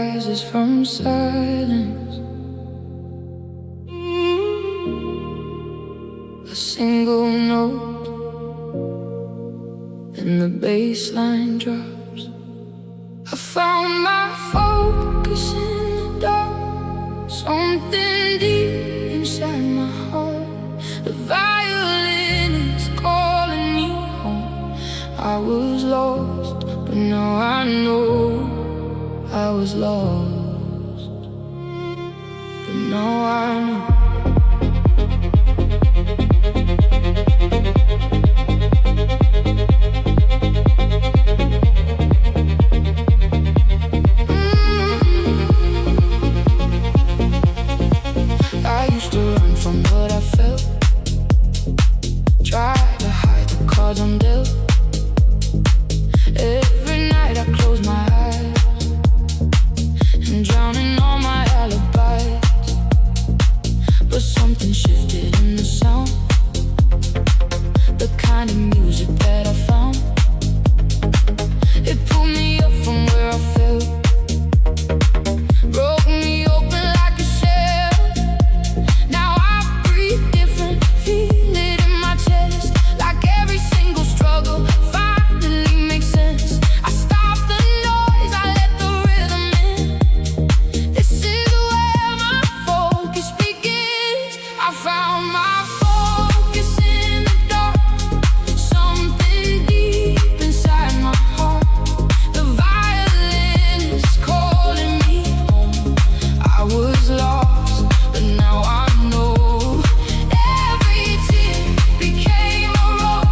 rises from silence. A single note and the bass line drops. I found my focus in the dark, something deep inside my heart. The violin is calling me home. I was lost, but now I know I was lost, but now I know. I used to run from what I felt, try to hide the cards I'm dealt. Every night I close my eyes and drowning all my alibis. But something shifted in the sound, the kind of music that I found. It pulled me up from where I felt, broke me open like a shell. Now I breathe different, feel it in my chest, like every single struggle finally makes sense. I stop the noise, I let the rhythm in. This is where my focus begins. I found my focus in the dark, something deep inside my heart. The violin is calling me home. I was lost, but now I know. Every tear became a road,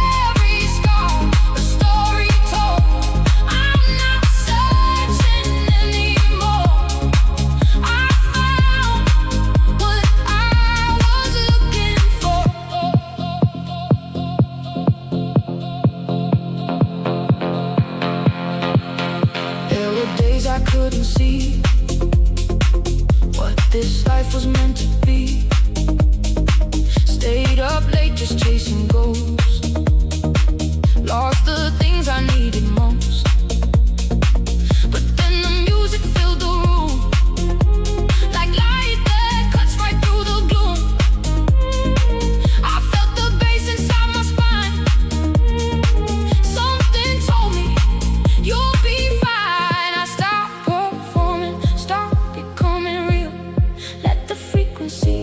every scar a story told. I'm not searching anymore. I found what I was looking for. There were days I couldn't see what this life was meant to be. Stayed up late just chasing ghosts, lost the things I needed most. But then the music filled the room, like light that cuts right through the gloom. I felt the bass inside my spine. Something told me you'll be fine. I stopped performing, stopped becoming real. Let the frequency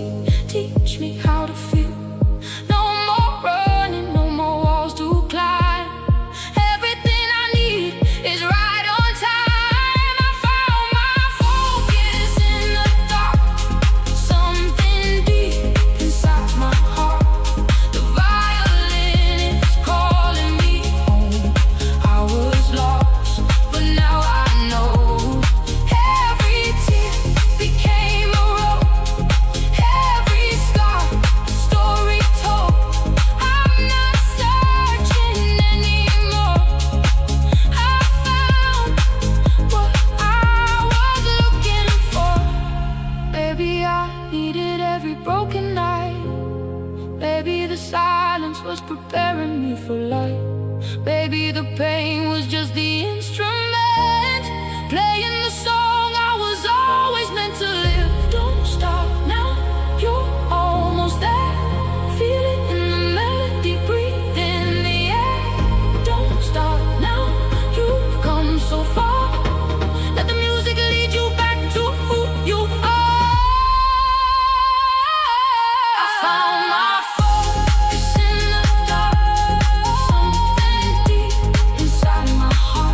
teach me how to feel. No more running, no more walls to climb. Everything I need is right on time. I found my focus in the dark, something deep inside my heart. The violin is calling me home. I was lost, but now I know. Every tear became a road, every scar a story told. I'm not searching anymore. I found what I was looking for. Baby, I needed every broken night. Baby, the silence was preparing me for life. Baby, the pain was just the instrument, playing the song I was always meant to live. Don't stop now, you're almost there. Feel it in the melody, breathe in the air. Don't stop now, you've come so far. Let the music lead you back to who you are. I found my focus in the dark, something deep inside my heart.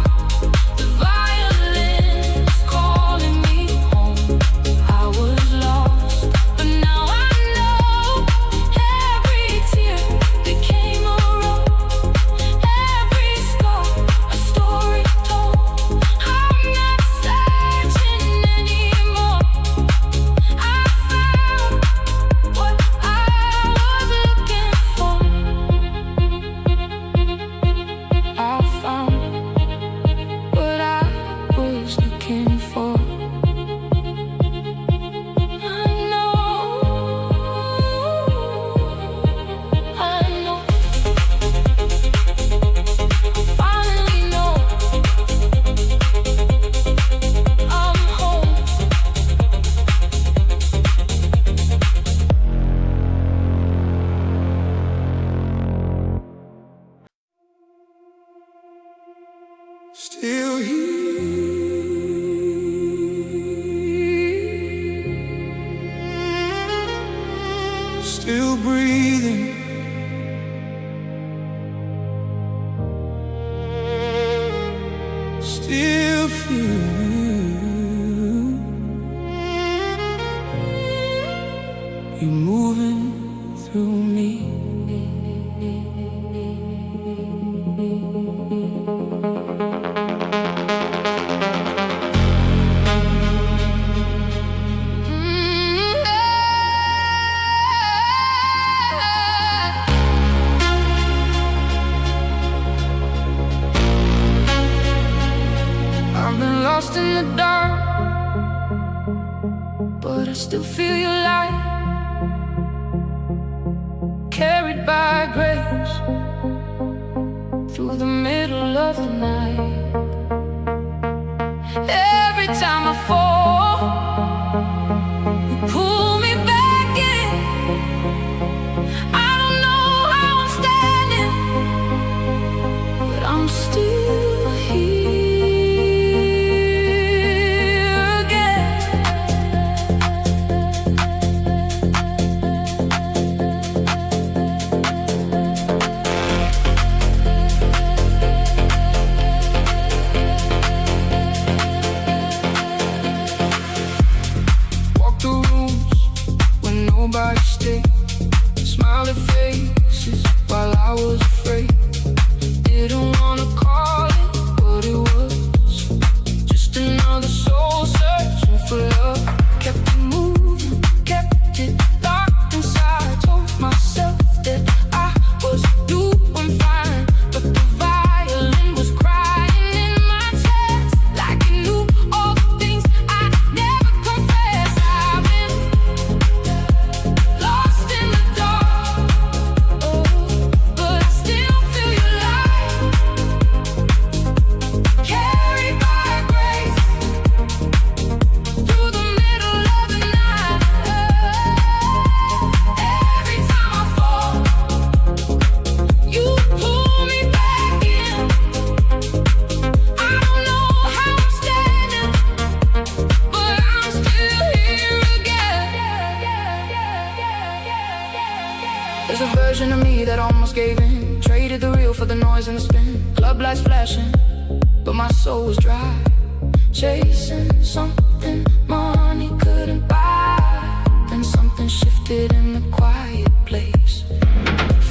breathing. Still feel you moving through me. I've been lost in the dark, but I still feel your light, carried by grace through the middle of the night. Every time I fall, you pull me back in. I don't know how I'm standing, but I'm still here. Nobody stayed, smiling faces while I was afraid. Didn't wanna call it what it was, just another soul searching for love. Kept it moving, kept it locked inside. Told myself that I was doing fine, but the violin was crying in my chest, like it knew all the things I never confessed. I've been lost in the dark, but I still feel your light, carried by grace through the middle of the night. Every time I fall, you pull me back in. I don't know how I'm standing, but I'm still here again. There's a version of me that almost gave in, traded the real for the noise and the spin. Club lights flashing, but my soul was dry, chasing something money couldn't buy. Then something shifted in the quiet place.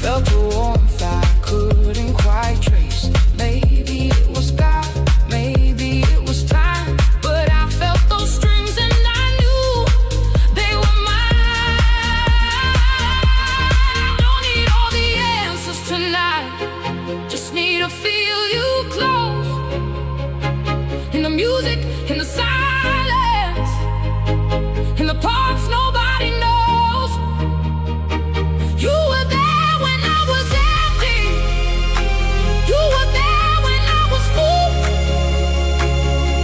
Felt a warmth I couldn't quite trace. Maybe it was God, maybe it was time, but I felt those strings and I knew they were mine. I don't need all the answers tonight, just need to feel you close, in the music, in the silence, in the parts nobody knows. You were there when I was empty, you were there when I was full.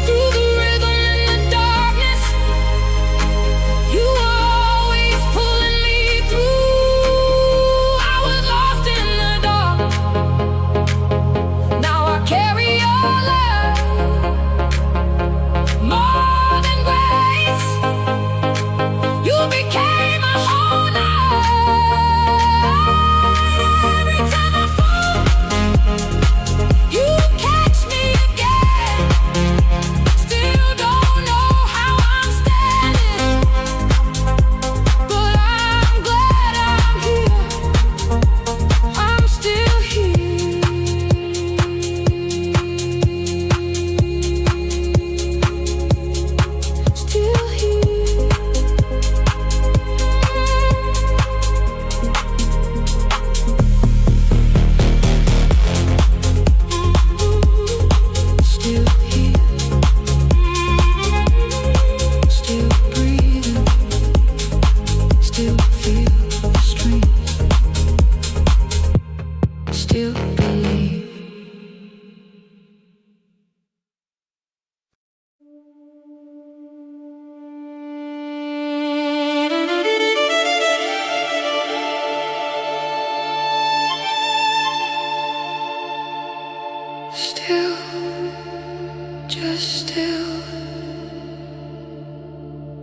Through the rhythm and the darkness, you were always pulling me through. I was lost in the dark, now I carry your love, more than grace. You became my whole life. Every time I fall, you catch me again. Still don't know how I'm standing, but I'm glad I'm here. I'm still here. Still here. Still here. Still breathing. Still feel the strings. Still believe. Still, just still.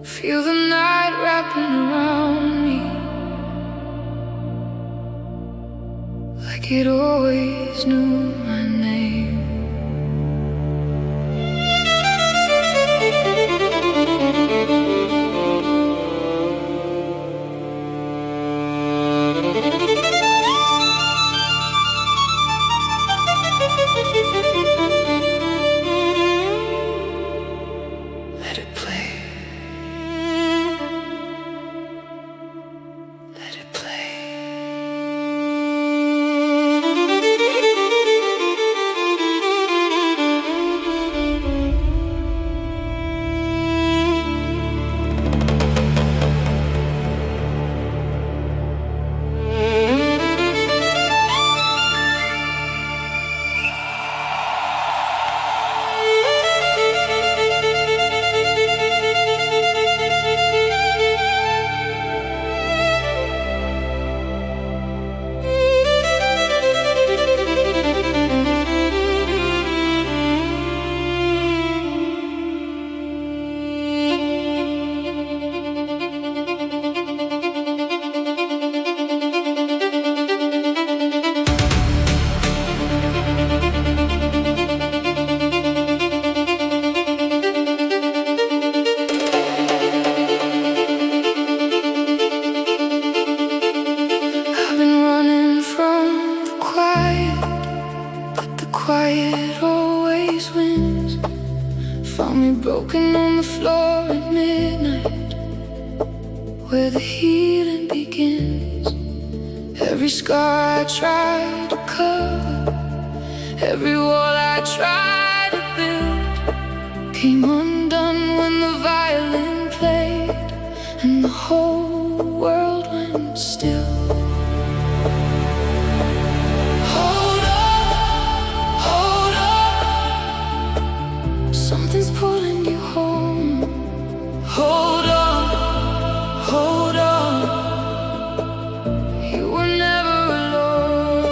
Feel the night wrapping around me. like it always knew my name. Let it play. Let it play. Quiet always wins. Found me broken on the floor at midnight, where the healing begins. Every scar I tried to cover, every wall I tried to build, came undone when the violin played and the whole world went still. Something's pulling you home. Hold on, hold on. You were never alone.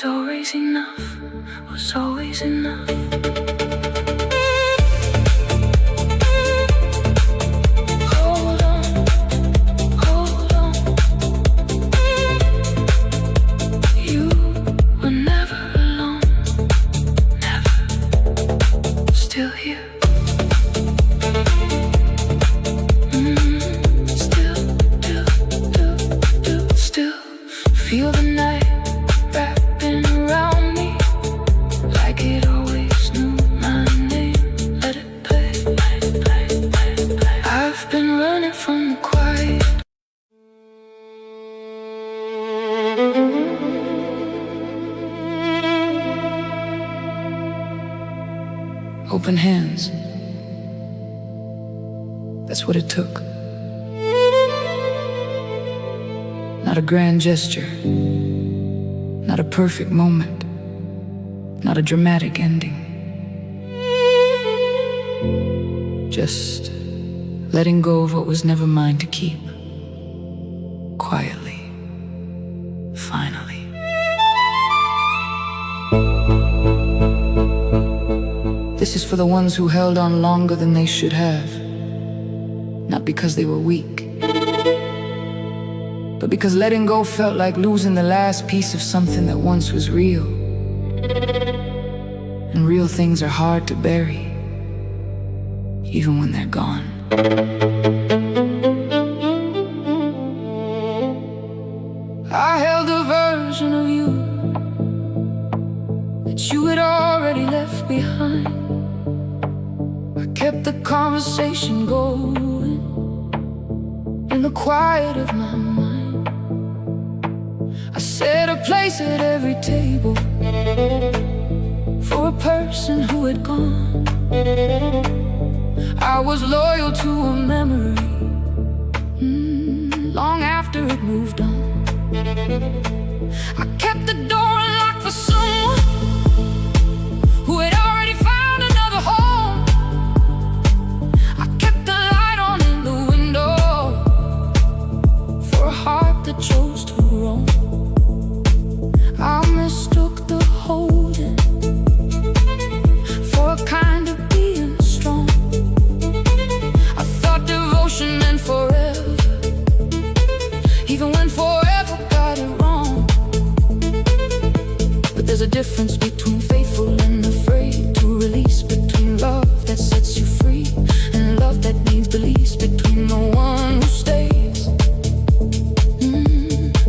was always enough, was always enough. Hold on, hold on. You were never alone, never. Still here. Still feel the night wrapping around me, like it always knew my name. Let it play, play, play, play, play. I've been running from the quiet. Open hands. That's what it took. Not a grand gesture, not a perfect moment, not a dramatic ending. Just letting go of what was never mine to keep. Quietly, finally. This is for the ones who held on longer than they should have. Not because they were weak, but because letting go felt like losing the last piece of something that once was real. And real things are hard to bury, even when they're gone. I held a version of you that you had already left behind. I kept the conversation going in the quiet of my mind. I set a place at every table for a person who had gone. I was loyal to a memory, long after it moved on. I kept the door unlocked for someone who had already found another home. I kept the light on in the window for a heart that chose to roam. I mistook the holding for a kind of being strong. I thought devotion meant forever, even when forever got it wrong. But there's a difference between faithful and afraid to release, between love that sets you free and love that needs beliefs, between the one who stays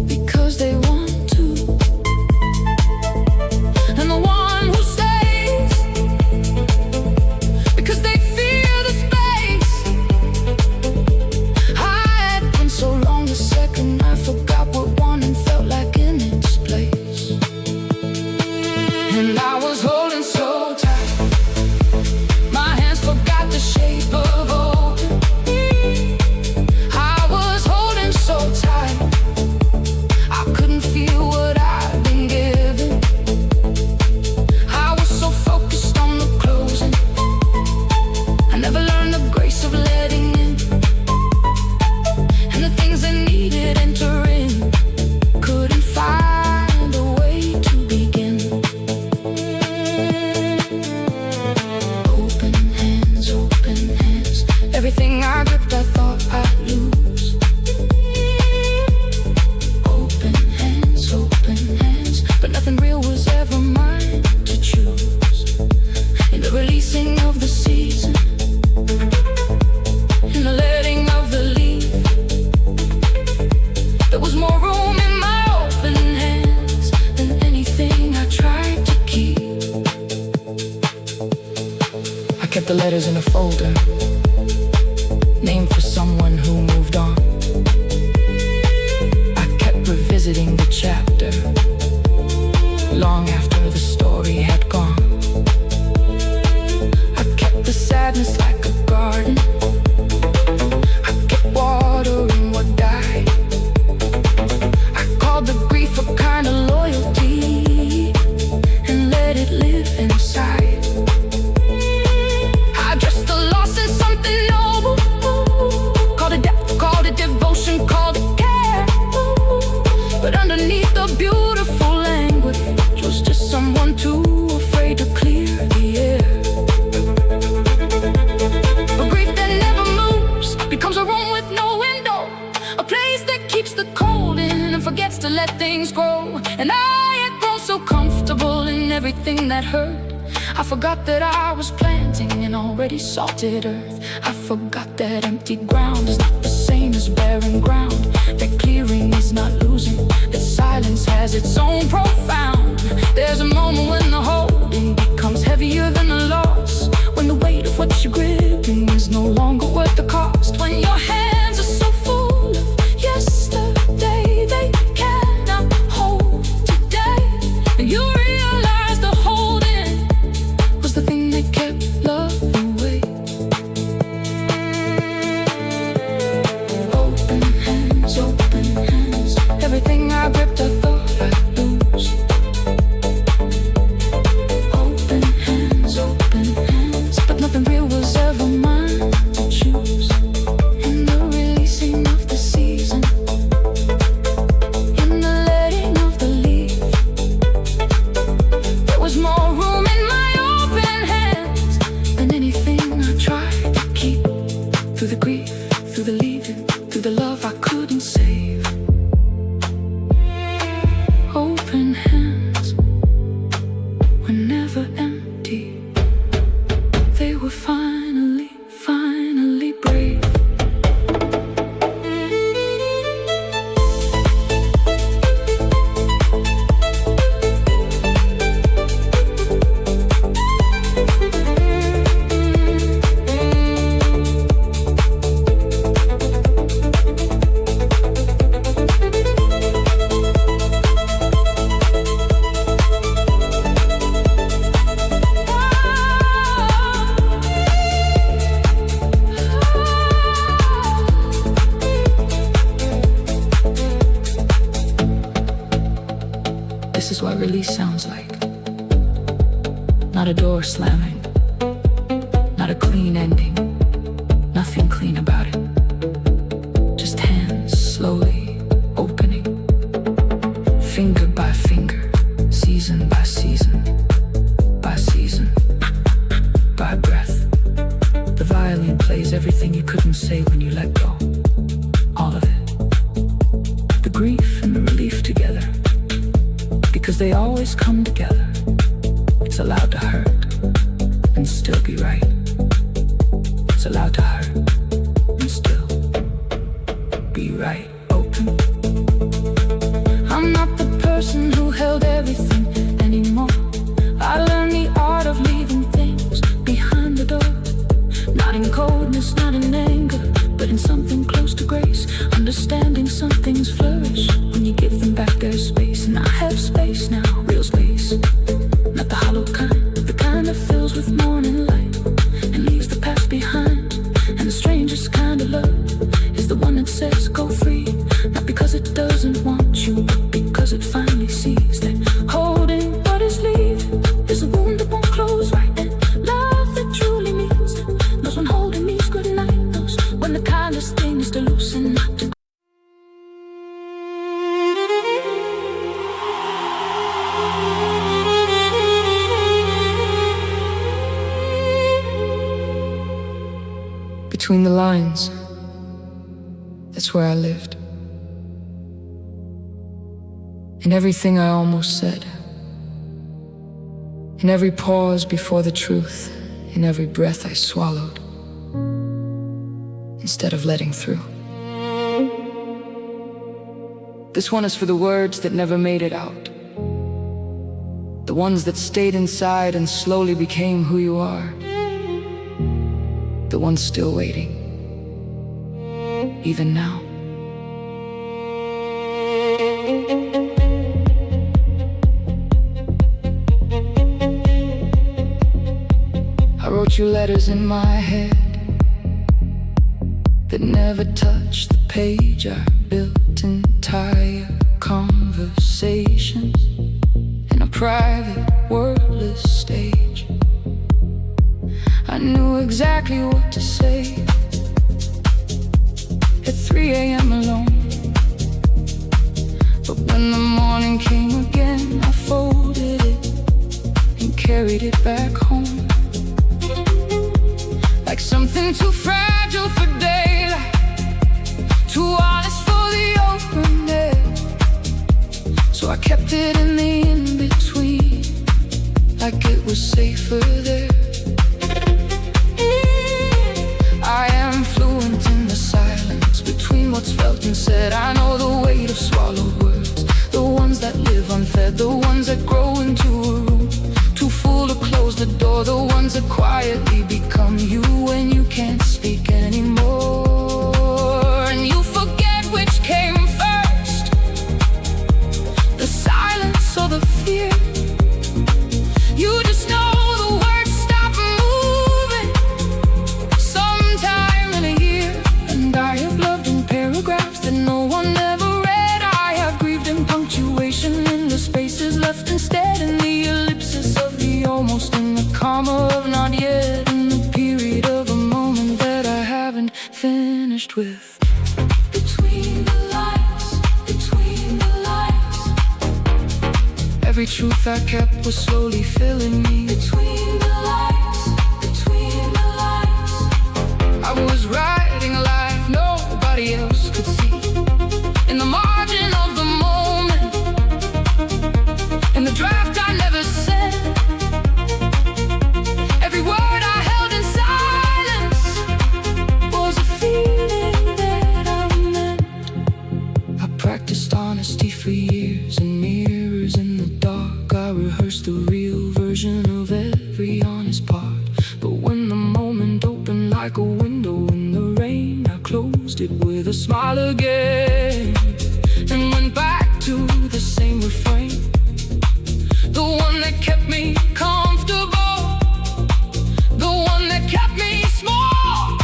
because they want to, and the one who stays because they fear the space. I had been so long, the second I forgot what one and felt like in its place. And I was holding so tight, my hands forgot the shape of open. I was holding so tight, I couldn't feel what I'd been given. I was so focused on the closing, I never learned the grace of letting in, and the things that needed entering couldn't find a way to begin. Open hands, everything I gripped I thought I'd lose. Open hands, but nothing real was ever mine to choose. In the releasing of the season, in the letting of the leaf, there was more room in my open hands than anything I tried to keep. I kept the letters in a folder, named for someone who moved on. I kept revisiting the chapter long after the story had gone. I kept the sadness like a garden, I kept watering what died. I called the grief a kind of loyalty and let it live inside. I dressed the loss in something noble, called it depth, called it devotion, called it care. But underneath the beautiful language was and forgets to let things grow. And I had grown so comfortable in everything that hurt. I forgot that I was planting in already salted earth. I forgot that empty ground is not the same as barren ground, that clearing is not losing, that silence has its own profound. There's a moment when the holding becomes heavier than the loss, when the weight of what you're gripping is no longer worth the cost, when your hands are so full of yesterday they cannot hold today, and you realize the holding was the thing that kept love away. Open hands, everything I gripped I thought I'd lose. Open hands, but nothing real was ever mine to choose. In the releasing of the season, in the letting of the leaf, there was more room in my open hands than anything I tried to keep. Through the grief, through the leaving, through the love I couldn't save. Open hands were never empty. They were finally brave. This is what release sounds like. Not a door slamming, not a clean ending, nothing clean about it. Just hands slowly opening, finger by finger, season by season, by season, by breath. The violin plays everything you couldn't say when you let go. All of it. The grief and the relief together, because they always come together. It's allowed to hurt and still be right. It's allowed to hurt and still be right. Open. I'm not the person who held everything anymore. I learned the art of leaving things behind the door. Not in coldness, not in anger, but in something close to grace. Understanding some things flourish when you give them back their space. And I have space now, real space. Not the hollow kind, the kind that fills with morning light and leaves the past behind. And the strangest kind of love is the one that says go free. Not because it doesn't want you, but because it finally sees that holding what is leaving is a wound that won't close right. And love that truly means it knows when holding means good night, knows when the kindest thing is to loosen, not to. Between the lines, that's where I lived. In everything I almost said, in every pause before the truth, in every breath I swallowed instead of letting through. This one is for the words that never made it out, the ones that stayed inside and slowly became who you are, the ones still waiting, even now. I wrote you letters in my head that never touched the page. I built entire conversations in a private, wordless stage. I knew exactly what to say at 3 a.m. alone. But when the morning came again, I folded it and carried it back home. Like something too fragile for daylight, too honest for the open air. So I kept it in the in-between, like it was safer there. I am fluent in the silence between what's felt and said. I know the weight of swallowed words, the ones that live unfed, the ones that grow into a room too full to close the door, the ones that quietly become you when you can't speak anymore. And you forget which came first, the silence or the fear. You just know the words stop moving sometime in a year. And I have loved in paragraphs that no one ever read. I have grieved in punctuation, in the spaces left instead, in the ellipsis of the almost, in the comma of not yet, in the period of a moment that I haven't finished with. Between the lines, between the lines, every truth I kept was slowly filling me. Between the lines, between the lines, I was writing a life nobody else could see. In the margin of the moment, in the draft I never said, every word I held in silence was a feeling that I meant. I practiced honesty for years in mirrors in the dark. I rehearsed the real version of every honest part. But when the moment opened like a window in the rain, I closed it with a smile again and went back to the same refrain, the one that kept me comfortable, the one that kept me small,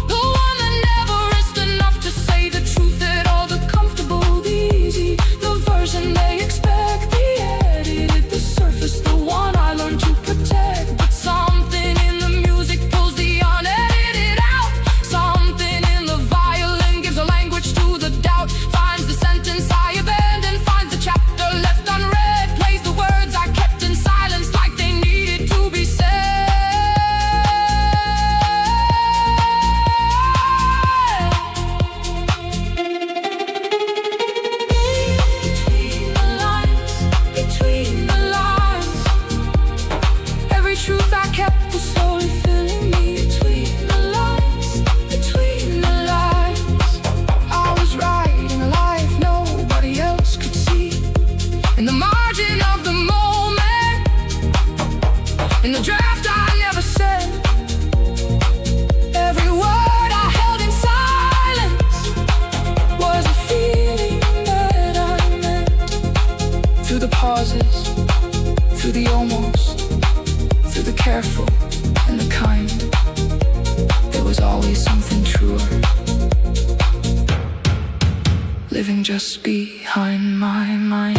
the one that never risked enough to say the truth at all. The comfortable, the easy, the version they expect, the edited, the surface, the one I learned to protect. But something in the music pulls the unedited out. Something in the violin gives a language to the doubt, finds the sentence I abandoned, finds the chapter left unread, plays the words I kept in silence like they needed to be said. Between the lines, between the lines, every truth I kept was slowly filling me. Between the lines, between the lines, I was writing a life nobody else could see. In the margin of the moment, in the draft I never said, every word I held in silence was a feeling that I meant. Through the pauses, through the almost, through the careful and the kind, there was always something truer, living just behind my mind.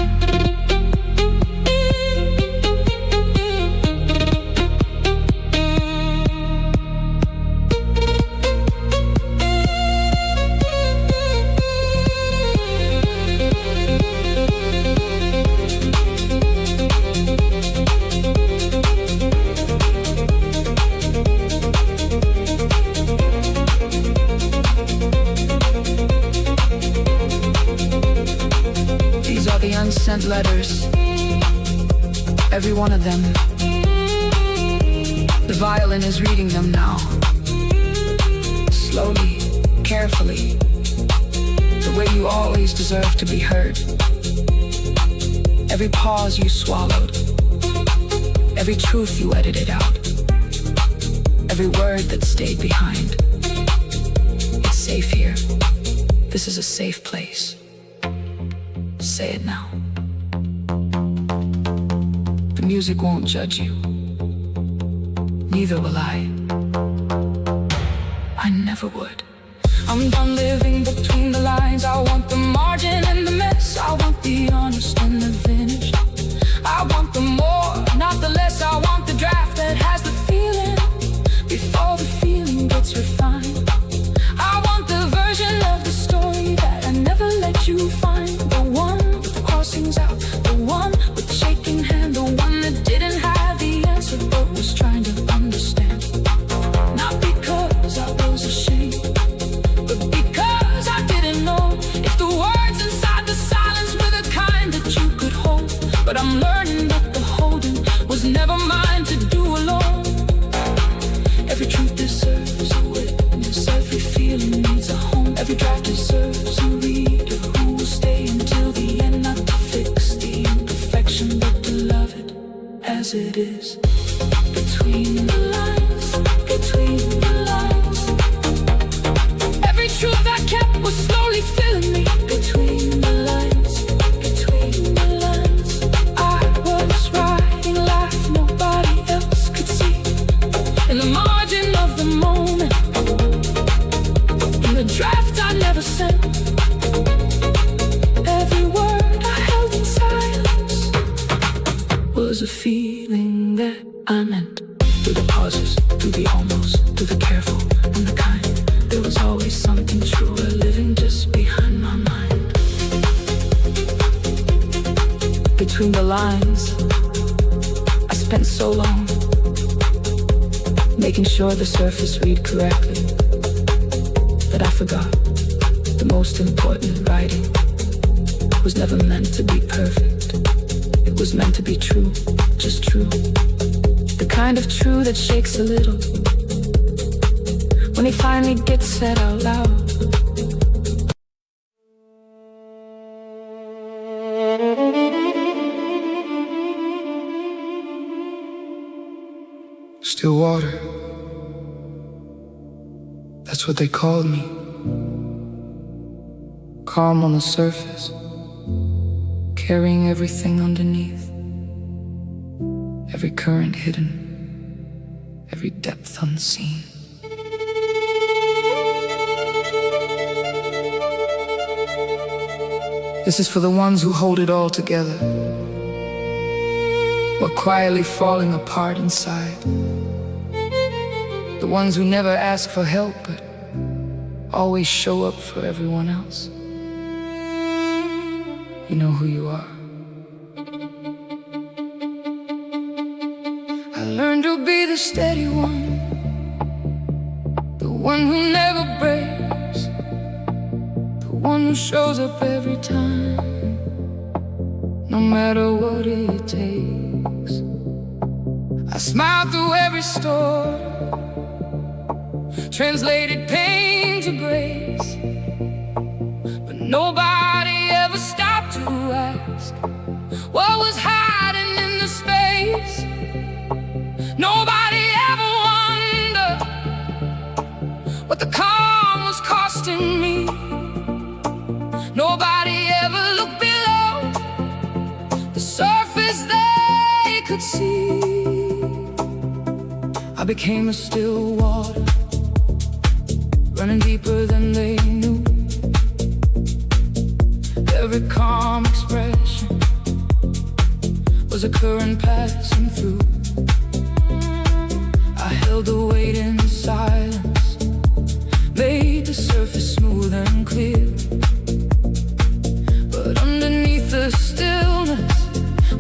These are the unsent letters, every one of them. The violin is reading them now, slowly, carefully, the way you always deserve to be heard. Every pause you swallowed, every truth you edited out, every word that stayed behind. It's safe here. This is a safe place. Say it now. The music won't judge you. Neither will I. I never would. I'm done living between the lines. I want the margin and the mess. I want the honest and the finished. I want the more, not the less. I want the draft that has the feeling before the feeling gets refined. I want the version of the story that I never let you find. The one with the crossings out, the one with the shaking hand, the one that didn't have the answer but was trying to understand. Not because I was ashamed, but because I didn't know if the words inside the But I'm learning that the holding was never mine to do alone. Every truth deserves a witness, every feeling needs a home. Every draft deserves a reader who will stay until the end, not to fix the imperfection, but to love it as it is. Between the lines, between the lines. Every truth I kept was slowly filling me. Between the lines, between the lines. I was writing life nobody else could see. In the margin of the moment, in the draft I never sent. Every word I held in silence was a feeling that I meant. Through the pauses, through the almost, through the careful and the kind, there was always something truer living just behind my mind. Between the lines, I spent so long making sure the surface read correctly that I forgot the most important writing was never meant to be perfect. It was meant to be true, just true. The kind of true that shakes a little when it finally gets said out loud. Still water, that's what they called me. Calm on the surface, carrying everything underneath. Every current hidden, every depth unseen. This is for the ones who hold it all together, while quietly falling apart inside. The ones who never ask for help, but always show up for everyone else. You know who you are. I learned to be the steady one, the one who never breaks, the one who shows up every time, no matter what it takes. I smiled through every storm, translated pain to grace, but nobody ever stopped to ask what was hiding in the space. Nobody ever wondered what the calm was costing me. Nobody ever looked below the surface they could see. I became a still water, running deeper than they knew. Every calm expression was a current passing through. I held the weight in silence, made the surface smooth and clear. But underneath the stillness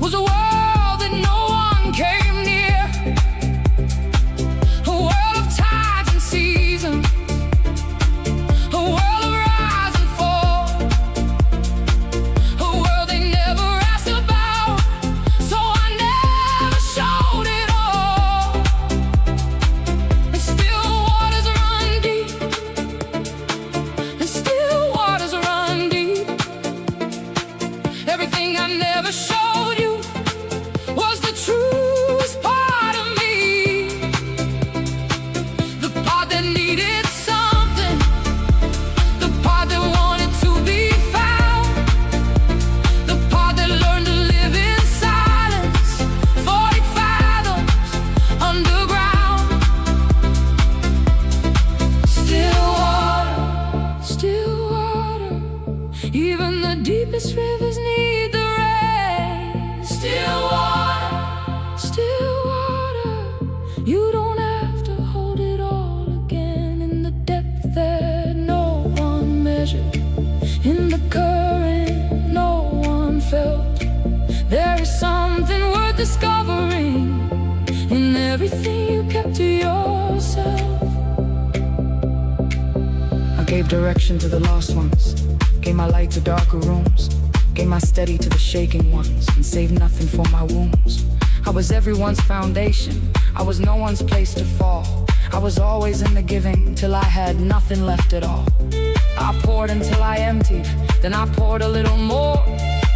was a world that no one came near. A world of tides and seasons, a world of rise and fall, a world they never asked about, so I never showed it all. And still waters run deep, and still waters run deep. Everything I never showed you was the truest part of me, the part that needed something, the part that wanted to be found, the part that learned to live in silence, 40 fathoms underground. Still water, even the deepest rivers need the rain. Still water, you don't have to hold it all again. In the depth that no one measured, in the current no one felt, there is something worth discovering in everything you kept to yourself. I gave direction to the lost ones, gave my light to darker rooms, Gave my steady to the shaking ones and saved nothing for my wounds. I was everyone's foundation, I was no one's place to fall. I was always in the giving till I had nothing left at all. I poured until I emptied, then I poured a little more.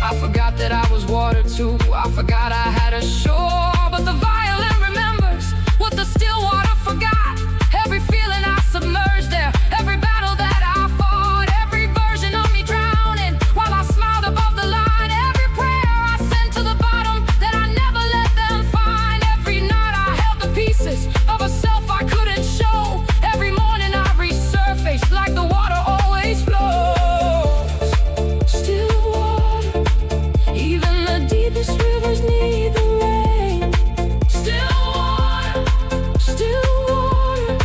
I forgot that I was water too, I forgot I had a shore. But the violin remembers what the still water forgot. Every feeling I submerged there, every battle that I fought, every version of me drowning while I smiled above the line. Every prayer I sent to the bottom that I never let them find. Every night I held the pieces of a self I couldn't show. Every morning I resurfaced like the water always flows. Still water, even the deepest rivers need the rain. Still water, still water.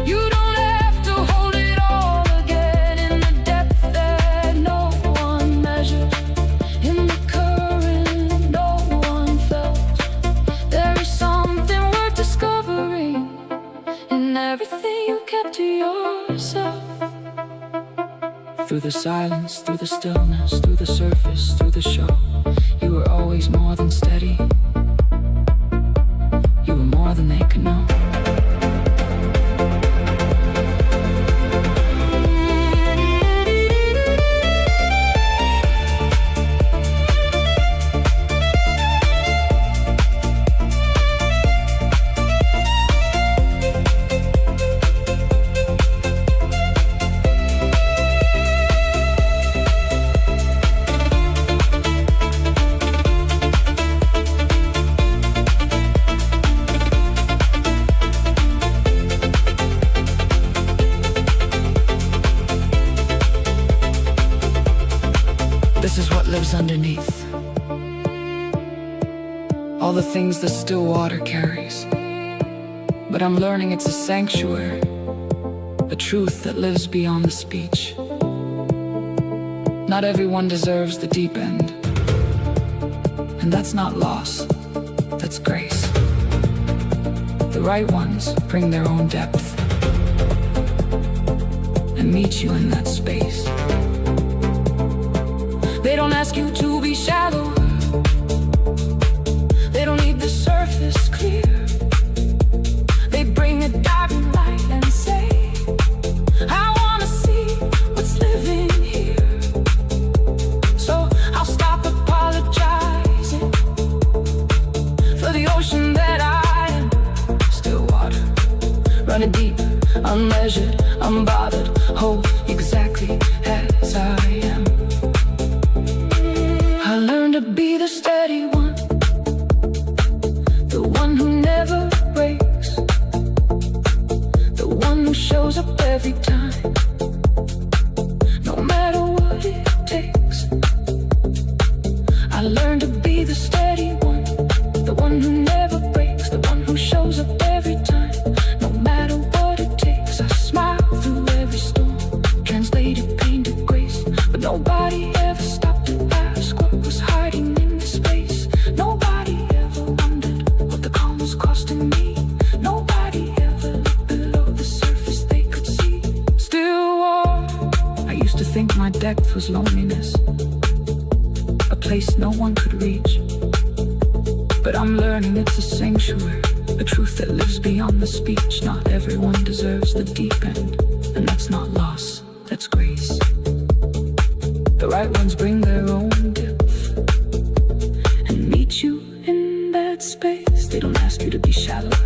You don't have to hold it all again in the depth that no one measured, in the current no one felt. There is something worth discovering in everything you kept to yourself. Through the silence, through the stillness, through the surface, through the show, you were always more than steady. You were more than they could know. This is what lives underneath. All the things the still water carries. But I'm learning it's a sanctuary, a truth that lives beyond the speech. Not everyone deserves the deep end, and that's not loss, that's grace. The right ones bring their own depth and meet you in that space. They don't ask you to be shallow, they don't need the surface clear. They bring a diving light and say, I wanna see what's living here. So I'll stop apologizing for the ocean that I am. Still water, running deep, unmeasured, unbothered, whole, exactly as I am. I learned to be the steady one, the one who never breaks, the one who shows up every time, no matter what it takes. I learned to be the steady one, the one who never breaks, the one who shows up every time, no matter what it takes. I smile through every storm, translated pain to grace, but nobody ever stopped to ask what was hiding in the space. Nobody ever wondered what the calm was costing me. Nobody ever looked below the surface they could see. Still water. I used to think my depth was loneliness, a place no one could reach. But I'm learning it's a sanctuary, a truth that lives beyond the speech. Not everyone deserves the deep end, and that's not loss, that's grace. The right ones bring their own depth and meet you in that space. They don't ask you to be shallow,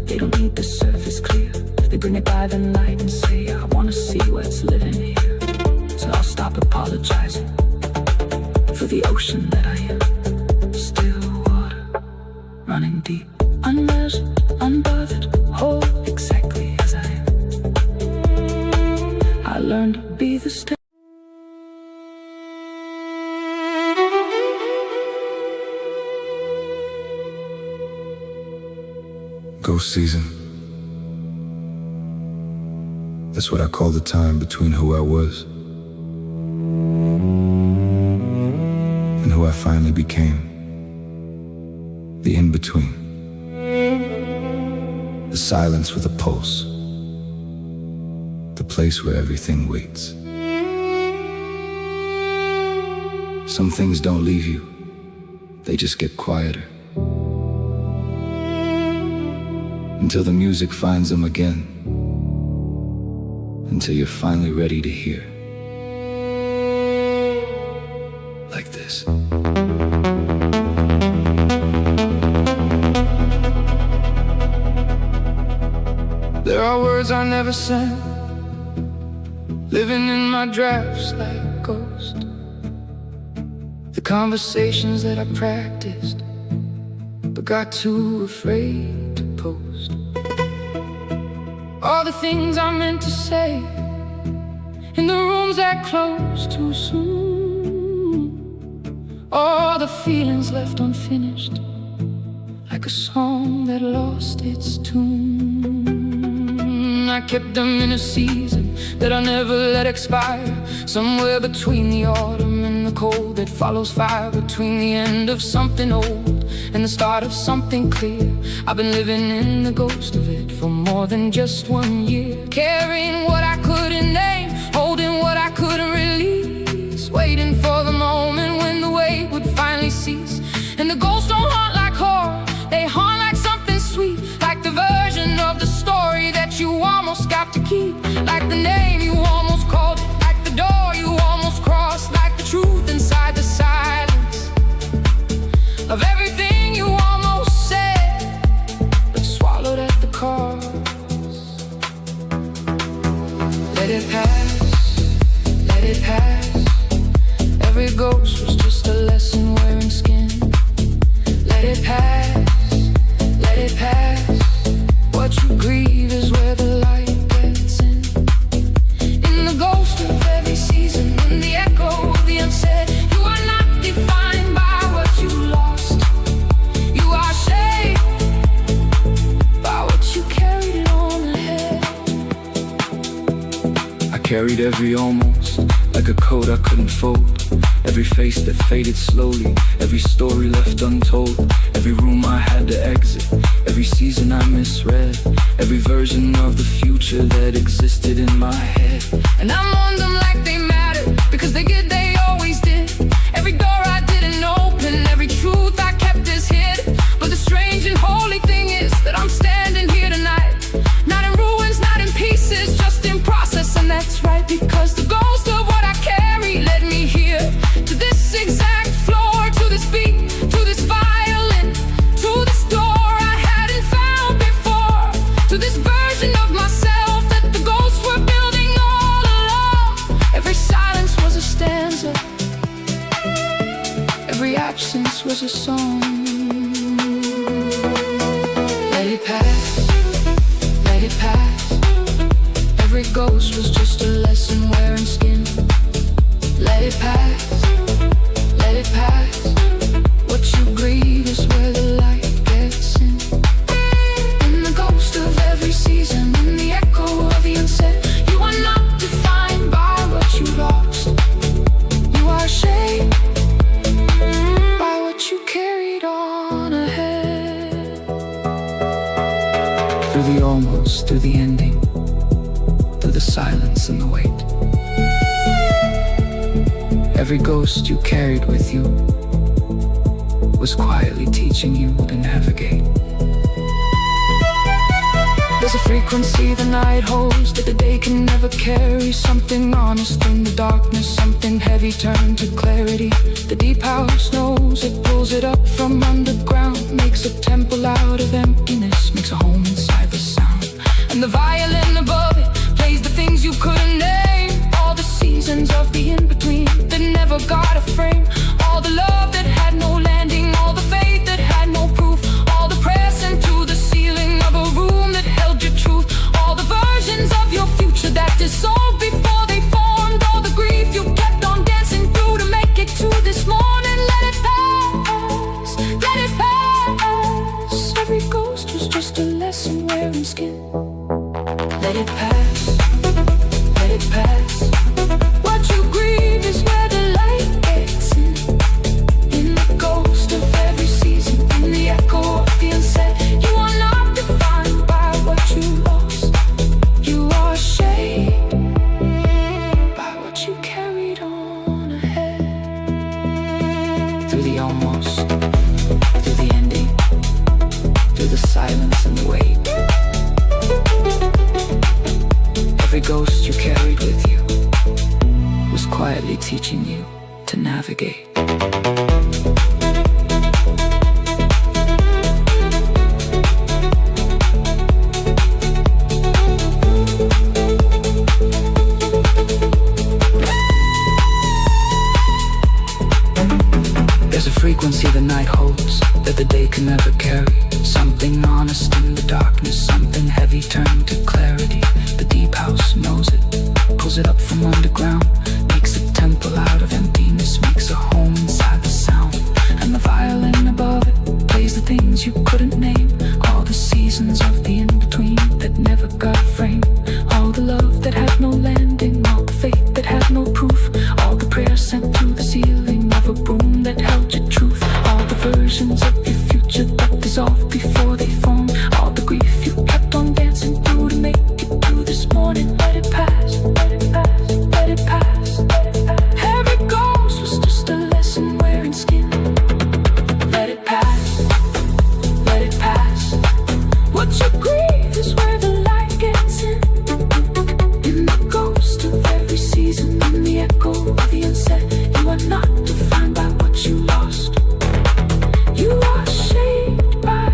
they don't need the surface clear. They bring a diving light and say, I wanna see what's living here. So I'll stop apologizing for the ocean that I am. Still water, running deep, unmeasured, unbothered, whole, exactly as I am. I learned to be the steady. Ghost season. That's what I call the time between who I was and who I finally became. The in-between. The silence with a pulse. The place where everything waits. Some things don't leave you, they just get quieter. Until the music finds them again. Until you're finally ready to hear. Like this. There are words I never sent, living in my drafts like a ghost. The conversations that I practiced, but got too afraid to post. All the things I meant to say, in the rooms that closed too soon. All the feelings left unfinished, like a song that lost its tune. I kept them in a season that I never let expire, somewhere between the autumn and the cold that follows fire, between the end of something old and the start of something clear. I've been living in the ghost of it for more than just 1 year, carrying what I couldn't name, holding what I couldn't release, waiting for the moment when the weight would finally cease. And the ghosts don't haunt like horror, they haunt like something sweet, like the version of the story that you almost got to keep, like the name you almost called it, like the door you almost crossed, like the truth inside the silence of everything you almost said, but swallowed at the cost. Let it pass, let it pass. Every ghost was just a lesson wearing skin. Let it pass, let it pass. What you grieve is where the light gets in. In the ghost of every season, in the echo of the unsaid, you are not defined by what you lost. You are shaped by what you carried on ahead. I carried every almost, like a coat I couldn't fold. Every face that faded slowly, every story left untold, every room I had to exit, every season I misread, every version of the future that existed in my head. And I'm on them like they matter, because they always did. Every door I didn't open, every truth I kept as hid. But the strange and holy thing is that I'm standing here tonight, not in ruins, not in pieces, just in process. And that's right, because the ghost of what I carry led me here, to this exact floor, to this beat, to this violin, to this door I hadn't found before, to this version of myself that the ghosts were building all along. Every silence was a stanza, every absence was a song. Let it pass, let it pass. Every ghost was just a lesson wearing skin. Let it pass, let it pass. What you grieve is where the light gets in. In the ghost of every season, in the echo of the unsaid, you are not defined by what you lost. You are shaped by what you carried on ahead. Through the almost, through the ending, through the silence and the wait. Every ghost you carried with you was quietly teaching you to navigate. There's a frequency the night holds that the day can never carry. Something honest in the darkness, something heavy turned to clarity. The deep house knows it, pulls it up from underground, makes a temple out of emptiness, makes a home inside the sound. And the violin above it plays the things you couldn't name, all the seasons of the in-between that never got a frame, all the love that had no landing, all the faith that had no proof, all the press into the ceiling of a room that held your truth, all the versions of your future that dissolved before they formed, all the grief you kept on dancing through to make it to this morning. Let it pass, let it pass. Every ghost through the almost, through the ending, through the silence and the wait. Every ghost you carried with you was quietly teaching you to navigate. There's a frequency the night holds that the day can never carry. Something honest in the darkness, something heavy turned to clarity. The deep house knows it, pulls it up from underground, makes a temple out of emptiness, makes a home inside the sound. And the violin above it plays the things you couldn't name, all the seasons of the in-between that never got framed, all the love that had no landing, all the faith that had no proof, all the prayers sent through the ceiling of a broom that held your truth, all the versions of your future that dissolved before they formed, all the grief you kept on dancing through to make it through this morning. Let it pass, let it pass, let it pass, let it pass. Every ghost was just a lesson wearing skin. Let it pass, let it pass. What you grieve is where the light gets in. In the ghost of every season, in the echo of the unsaid, you are not defined by what you lost. You are shaped by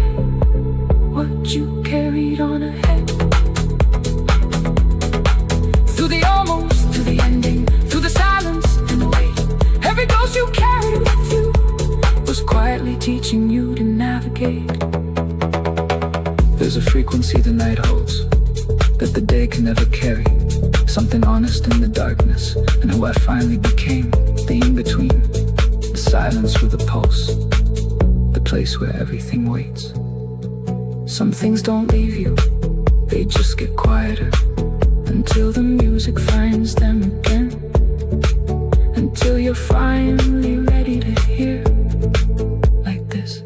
what you carried on ahead. Through the almost, through the ending, through the silence and the wait. Every ghost you carried with you was quietly teaching you to navigate. There's a frequency the night holds that the day can never carry. Something honest in the darkness, and who I finally became. The in-between, the silence with a pulse, the place where everything waits. Some things don't leave you, they just get quieter, until the music finds them again, until you're finally ready to hear like this.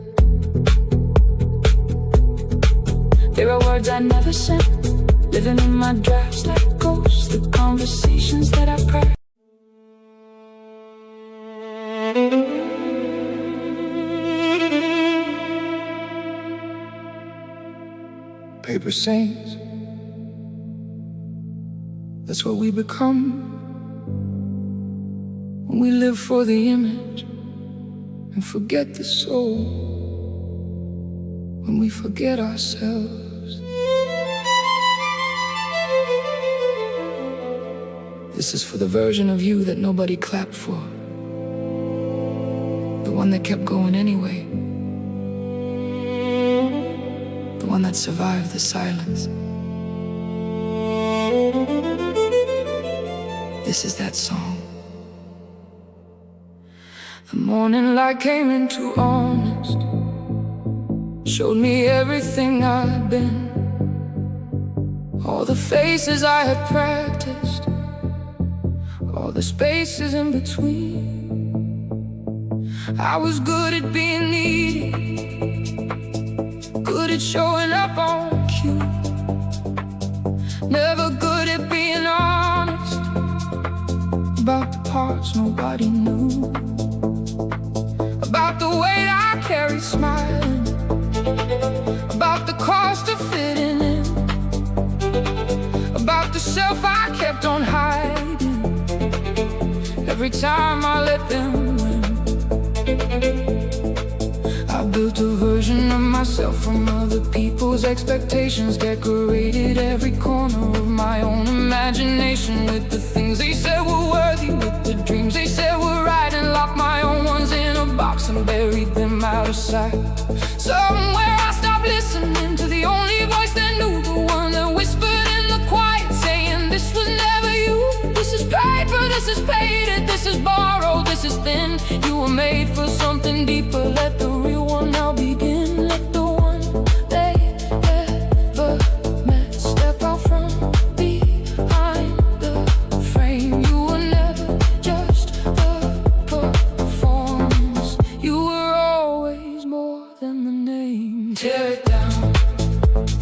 There are words I never sent, living in my drafts like ghosts, the conversations that I pray. Paper saints, that's what we become when we live for the image and forget the soul, when we forget ourselves. This is for the version of you that nobody clapped for, the one that kept going anyway, the one that survived the silence. This is that song. The morning light came in too honest, showed me everything I'd been, all the faces I had practiced, all the spaces in between. I was good at being needy, good at showing up on cue, never good at being honest about the parts nobody knew, about the weight I carried smiling, about the cost of fitting in, about the self I kept on hiding every time I let them win. I built a version of myself from other people's expectations, decorated every corner of my own imagination with the things they said were worthy, with the dreams they said were right, and locked my own ones in a box and buried them out of sight. Somewhere I stopped listening to the only voice that knew, the one that whispered in the quiet, saying this was never you. This is paper, this is painted, this is borrowed, this is thin. You were made for something deeper, let the real one now begin. Let the one they ever met step out from behind the frame. You were never just the performance, you were always more than the name. Tear it down,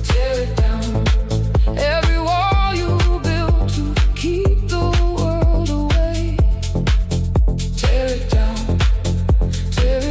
tear it down. Every wall you built to keep the world away. Tear it down, tear it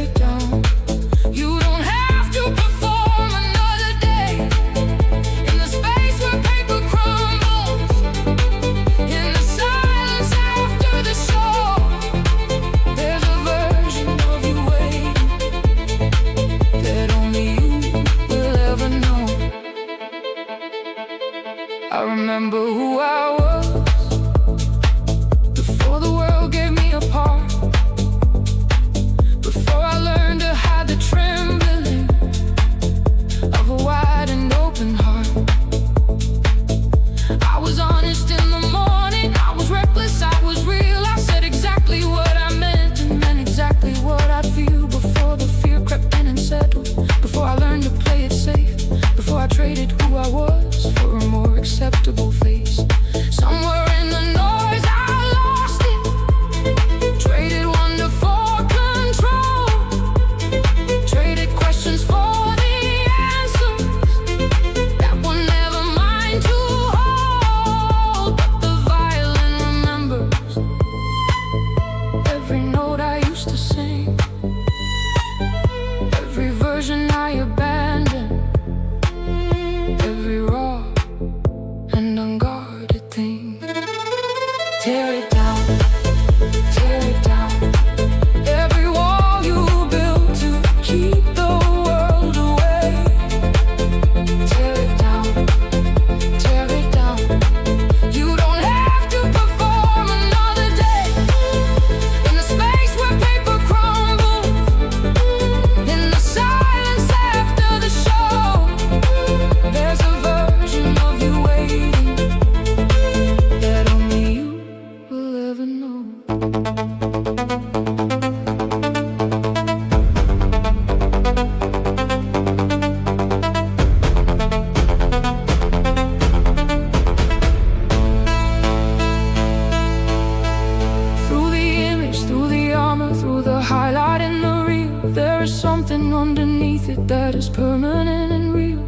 there is something underneath it that is permanent and real.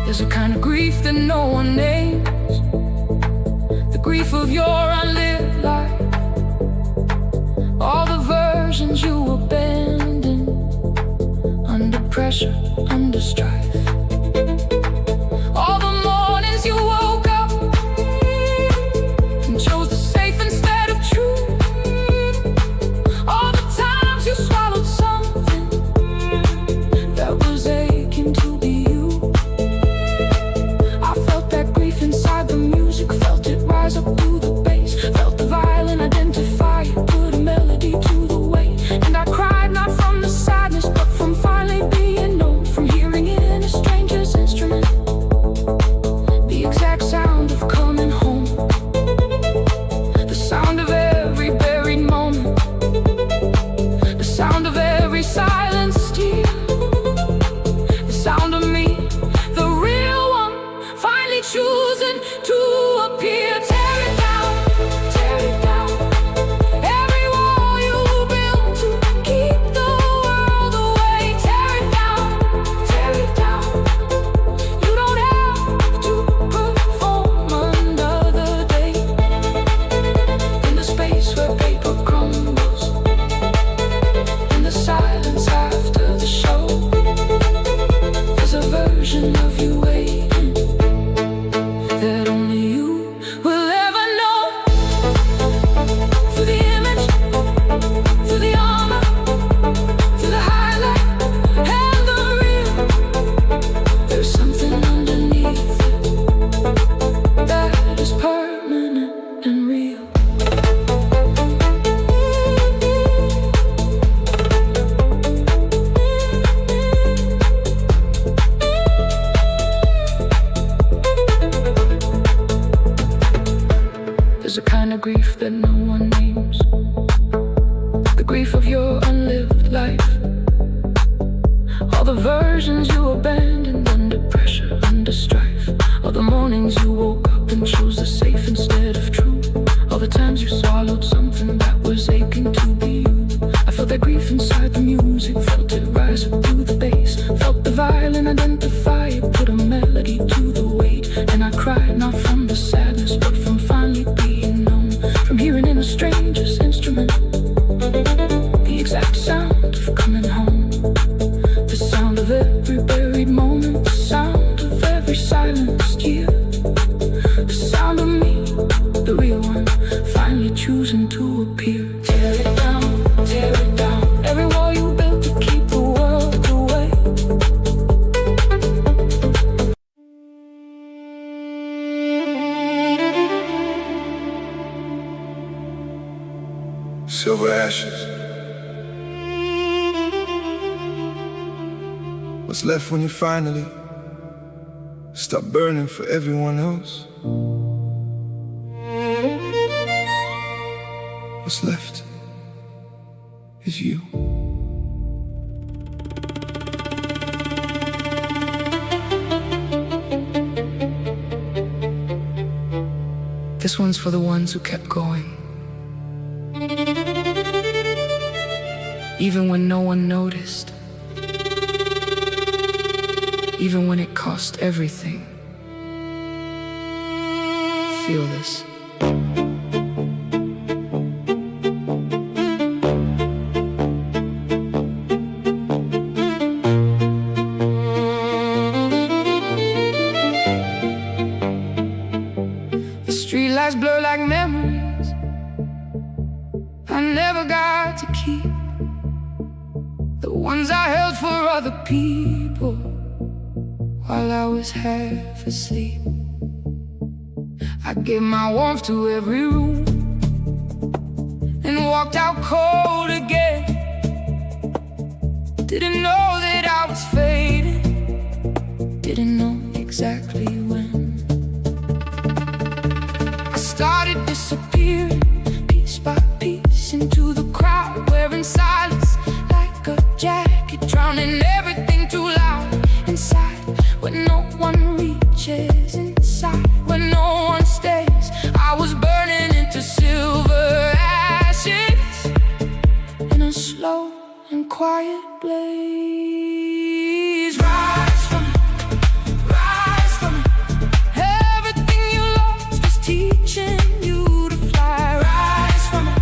There's a kind of grief that no one names, the grief of your unlived life, all the versions you abandoned, under pressure, under strife. All the mornings you woke up and chose the safe instead of true. All the times you swallowed something that was aching to be you. I felt that grief inside the music, felt it rise up through the bass, felt the violin identify it, put a melody to the weight. And I cried not from the sadness, but from finally being known, from hearing in a stranger's instrument the exact sound of coming home, the sound of every buried moment, the sound of every silent steal, the sound of me, the real one, finally choosing to appear. Tear it down, tear it down, every wall you built to keep the world away. Tear it down, tear it down. You don't have to perform another day in the space where paper crumbles, in the silence after the show. There's a version of you waiting that only you will ever know. Through the image, through the armor, through the highlight and the real, there's something underneath it that is permanent and real. There's a kind of grief that no one names, the grief of your unlived life, all the versions you abandoned under pressure, under strife, all the mornings you woke up and chose the safe instead of true, all the times you swallowed something that was aching to be you. I felt that grief inside the music, felt it rise up through the bass, felt the violin identify it, put a melody to the weight. And I cried not from the sadness, but from finally being known, from hearing in a stranger's instrument the exact sound of coming home, the sound of every buried moment, the sound of every silenced year, the sound of me, the real one, finally choosing to appear. Tear it down, every wall you built to keep the world away. Silver ashes. What's left when you finally stop burning for everyone else? What's left is you. This one's for the ones who kept going, even when no one noticed, even when it cost everything. Feel this. The streetlights blur like memories I never got to keep, the ones I held for other people while I was half asleep. I gave my warmth to every room and walked out cold again. Didn't know that I was fading, didn't know exactly when. I started disappearing piece by piece into the crowd, wearing silence like a jacket, drowning everything too loud inside, where no one reaches, inside where no one stays. I was burning into quiet blaze. Rise from it, rise from it. Everything you lost is teaching you to fly. Rise from it,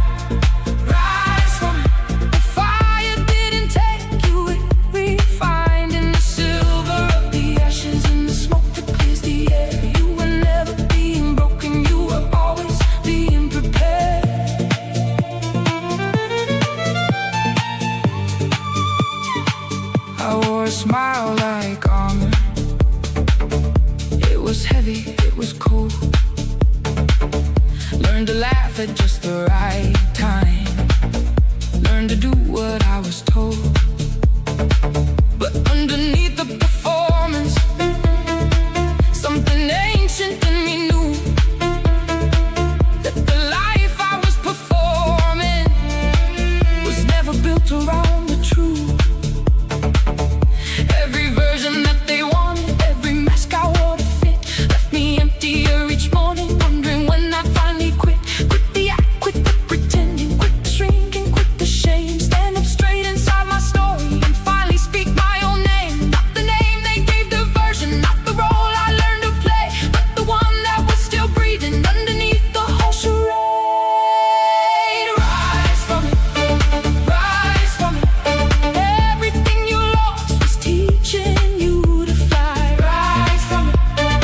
rise from it. The fire didn't take you, it refined in the silver of the ashes and the smoke that clears the air. You were never being broken, you were always being prepared. I wore a smile like armor. It was heavy, it was cold. Learned to laugh at just the right time. Learned to do what I was told. But underneath the performance, something ancient in me knew that the life I was performing was never built around the truth. Every version that they wanted, every mask I wore to fit, left me emptier each morning, wondering when I'd finally quit. Quit the act, quit the pretending, quit the shrinking, quit the shame. Stand up straight inside my story and finally speak my own name. Not the name they gave the version, not the role I learned to play, but the one that was still breathing underneath the whole charade. Rise from it, rise from it. Everything you lost was teaching you to fly. Rise from it,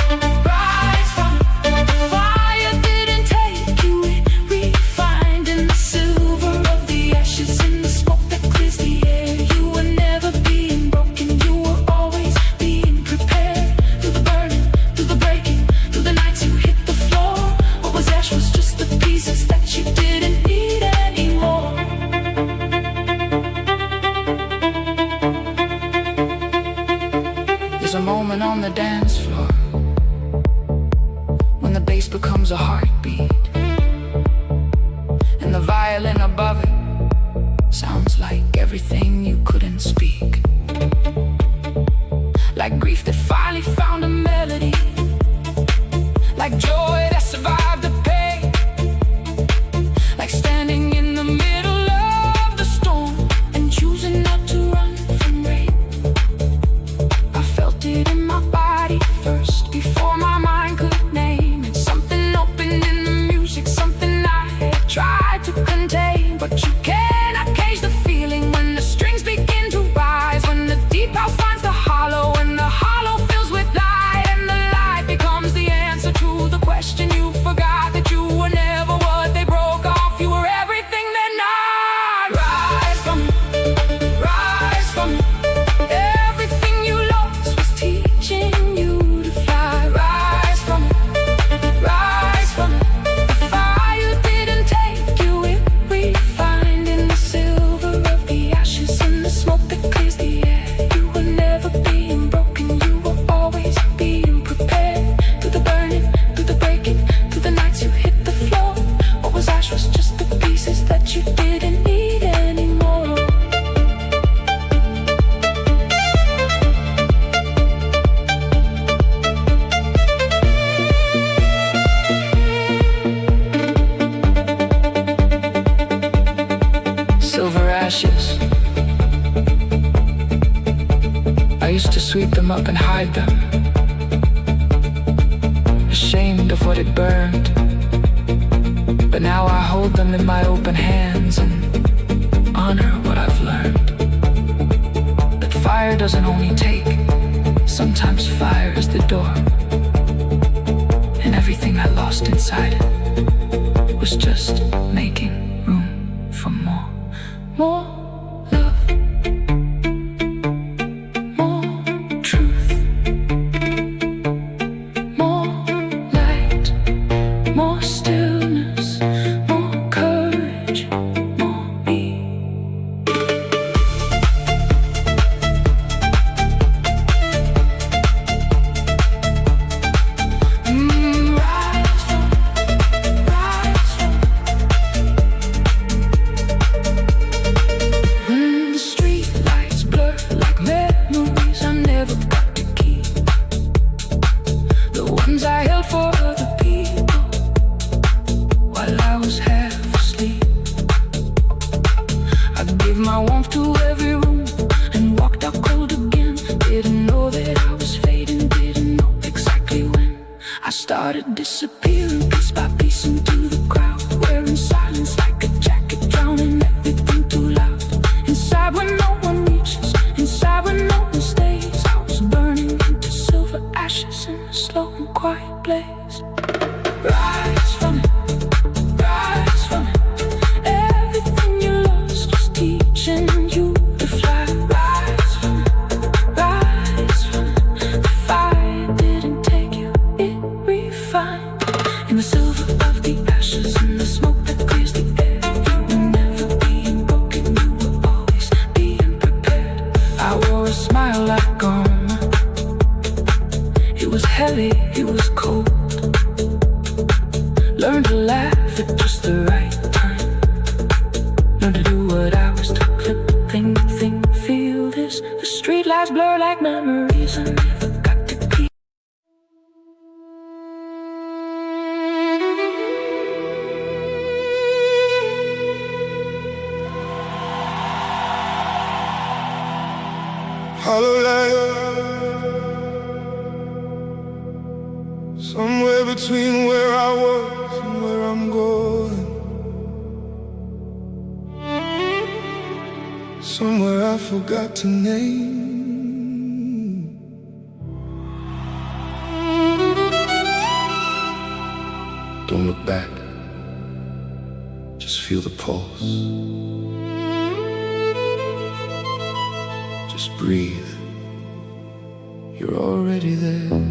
rise from it. The fire didn't take you, it refined in the silver of the ashes and the smoke that clears the air. You were never being broken, you were always being prepared. Through the burning, through the breaking, through the nights you hit the floor. What was ash was just the pieces that you didn't need anymore. There's a moment on the dance floor when the bass becomes a heartbeat, and the violin above it sounds like everything you couldn't speak. Like grief that finally found a melody, like joy that survived the pain, like standing in the middle of the storm and choosing not to run from rain. I felt it in my body first, before my mind could name it. Something opened in the music, something I had tried to contain. But you cannot cage the feeling when the strings begin to rise, when the deep house finds the hollow, and the hollow fills with light, and the light becomes the answer to the question you forgot, that you were never what they broke off. You were everything they're not. Rise from it, rise from it. Everything you lost was teaching you to fly. Rise from it, rise from it. The fire didn't take you, it refined in the silver of the ashes and the smoke that clears the air. You were never being broken, you were always being prepared. Through the burning, through the breaking, through the nights you hit the floor. What was ash was just the pieces that you didn't need anymore. Silver ashes, I used to sweep them up and hide them, ashamed of what it burned. But now I hold them in my open hands and honor what I've learned. That fire doesn't only take, sometimes fire is the door. And everything I lost inside it was just making room for more. More love, more truth, more light, more stillness, more courage, more me. Rise from hollow light, somewhere between where I was and where I'm going, somewhere I forgot to name. Don't look back, just feel the pulse. Just breathe, you're already there.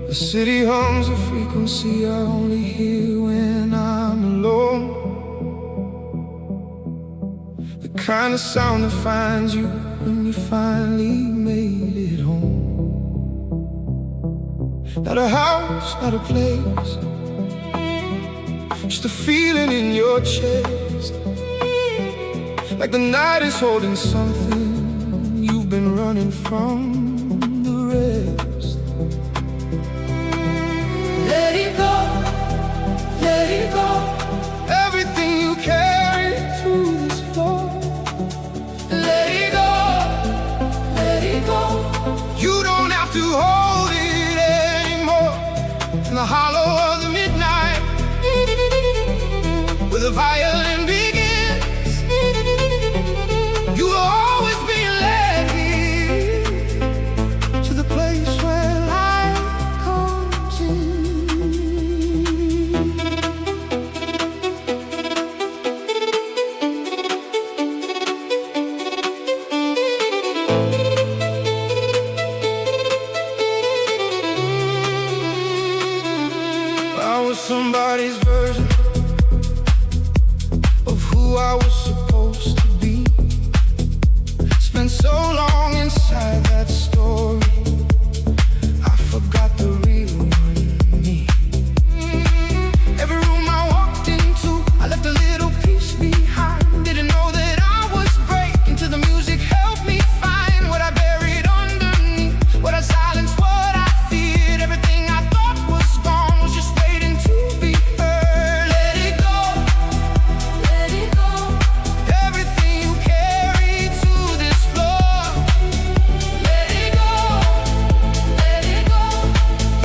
The city hums a frequency I only hear when I'm alone. The kind of sound that finds you when you finally made it home. Not a house, not a place, just a feeling in your chest, like the night is holding something you've been running from the rest. Let it go, let it go. Everything you carry to this floor, Let it go, let it go. you don't have to hold it anymore. In the hollow of the midnight, where the violin begins, you will always be led here to the place where light comes in. I was somebody's version of who I was supposed to be. Spent so long inside that story, I forgot the real one, me. Every room I walked into, I left a little piece behind. Didn't know that I was breaking till the music helped me find what I buried underneath, what I silenced, what I feared. Everything I thought was gone was just waiting to be heard. Let it go, Let it go, everything you carry to this floor. let it go, let it go.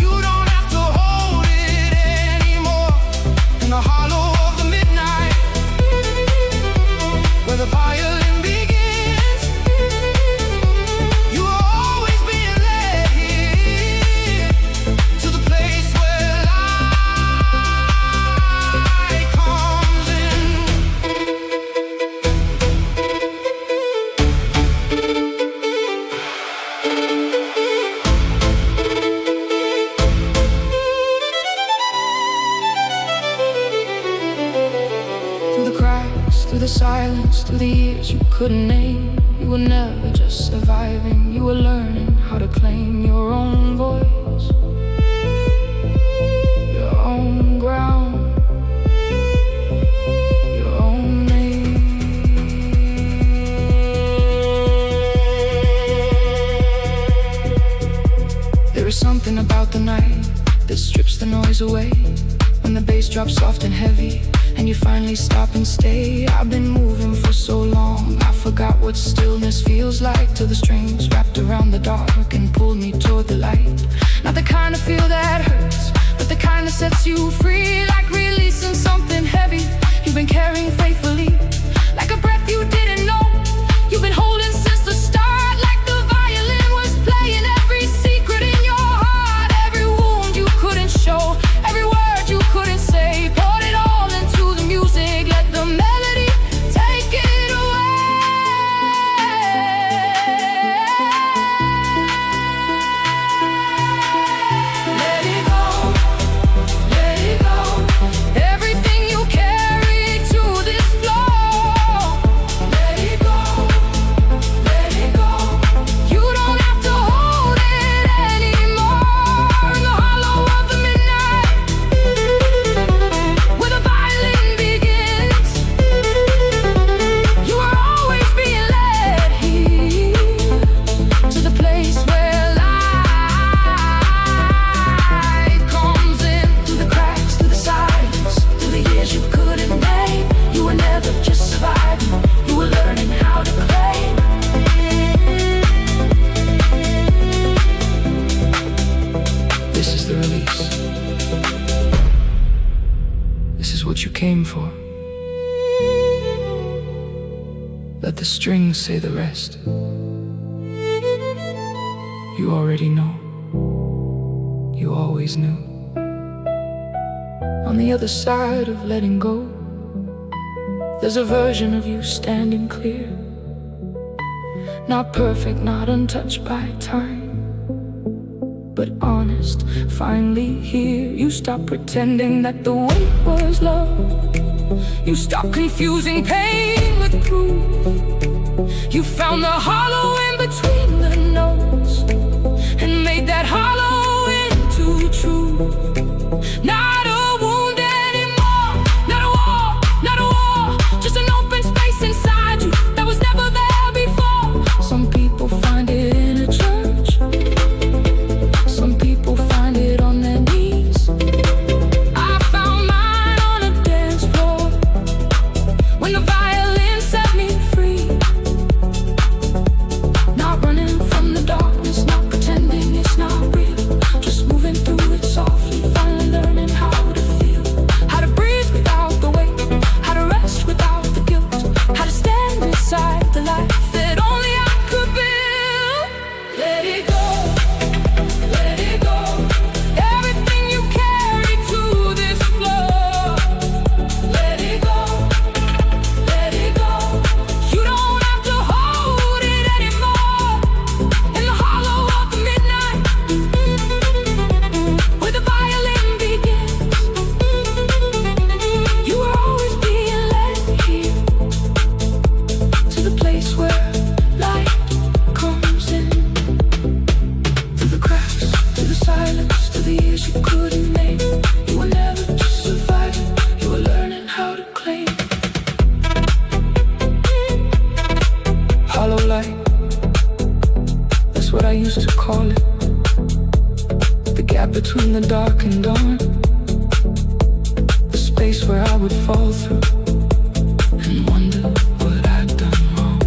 You don't have to hold it anymore. In the hollow of the midnight, where the violin begins, you will always be led here to the place where light comes in. Through the cracks, through the silence, through the years you couldn't name, you were never just surviving, you were learning how to claim your own voice, your own ground, your own name. There is something about the night that strips the noise away, when the bass drops soft and heavy and you finally stop and stay. I've been moving for so long, I forgot what stillness feels like, till the strings wrapped around the dark and pulled me toward the light. Not the kind of feel that hurts, but the kind that sets you free, like releasing something heavy you've been carrying faithfully, like a breath you didn't know you've been holding since the start, like the violin was playing every secret in your heart, every wound you couldn't show, every word you couldn't say. Poured it all into the music, let the melody take it away. Let it go, let it go. Everything you carry to this floor, is what you came for. Let the strings say the rest. You already know. You always knew. On the other side of letting go, there's a version of you standing clear. Not perfect, not untouched by time, but honest, finally here. You stop pretending that the weight was love. You stop confusing pain with proof. You found the hollow in between the notes and made that hollow into truth. Not a wound anymore, not a war, not a war, just an open space inside you that was never there before. Some people find it in a church, some people find it on their knees. I found mine on a dance floor when the violin set me free. Not running from the darkness, not pretending it's not real, just moving through it softly, finally learning how to feel, how to breathe without the weight, how to rest without the guilt, how to stand beside the life that only I could build. Let it go, let it go, everything you carry to this floor. Let it go, let it go, you don't have to hold it anymore. In the hollow of the midnight, where the violin begins, you were always being led here, to the place where light comes in. Through the cracks, through the silence, through the years you couldn't make. You were never just surviving, you were learning how to claim. Hollow light, that's what I used to call it. The gap between the dark and dawn, the space where I would fall through and wonder what I'd done wrong.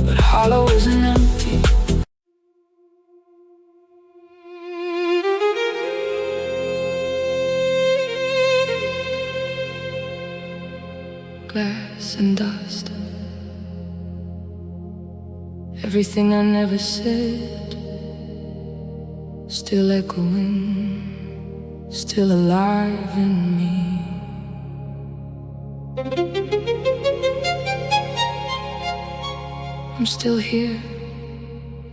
But hollow isn't empty. Glass and dust, everything I never said, still echoing, still alive in me. I'm still here,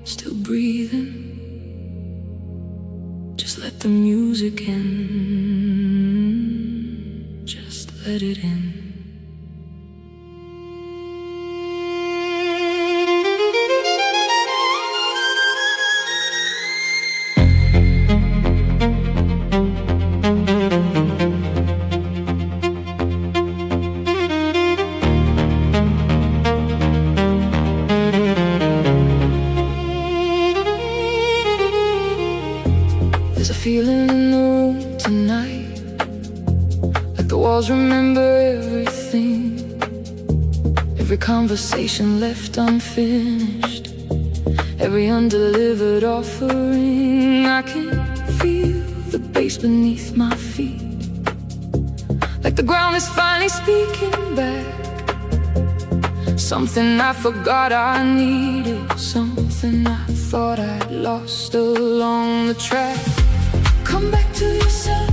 still breathing. Just let the music in, just let it in. There's a feeling in the room tonight, like the walls remember everything, every conversation left unfinished, every undelivered offering. I can feel the bass beneath my feet, like the ground is finally speaking back. Something I forgot I needed, something I thought I'd lost along the track. Come back to yourself,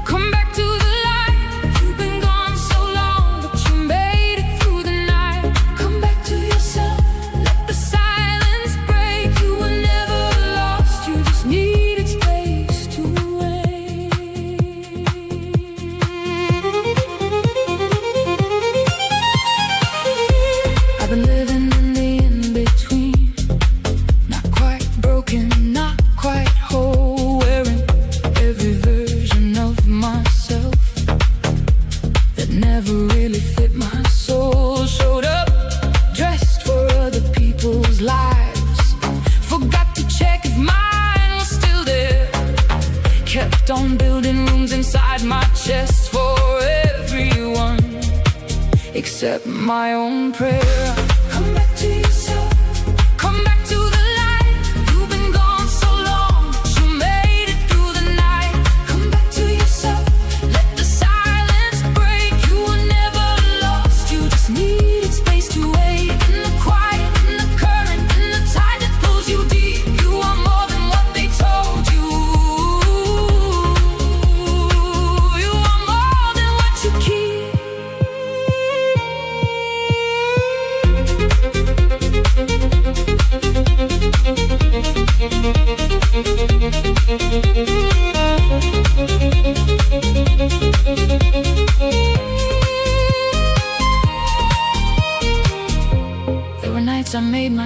come back to the light. You've been gone so long, but you made it through the night. Come back to yourself, let the silence break. You were never lost, you just needed space to wait. I've been living in the in-between, not quite broken, not quite whole, wearing every version of myself that never really fit my soul. Showed up dressed for other people's lives, forgot to check if mine was still there. Kept on building rooms inside my chest for everyone except my own prayer. Come back to yourself, come back to the light. You've been gone so long, but you made it through the night. Come back to yourself, let the silence break.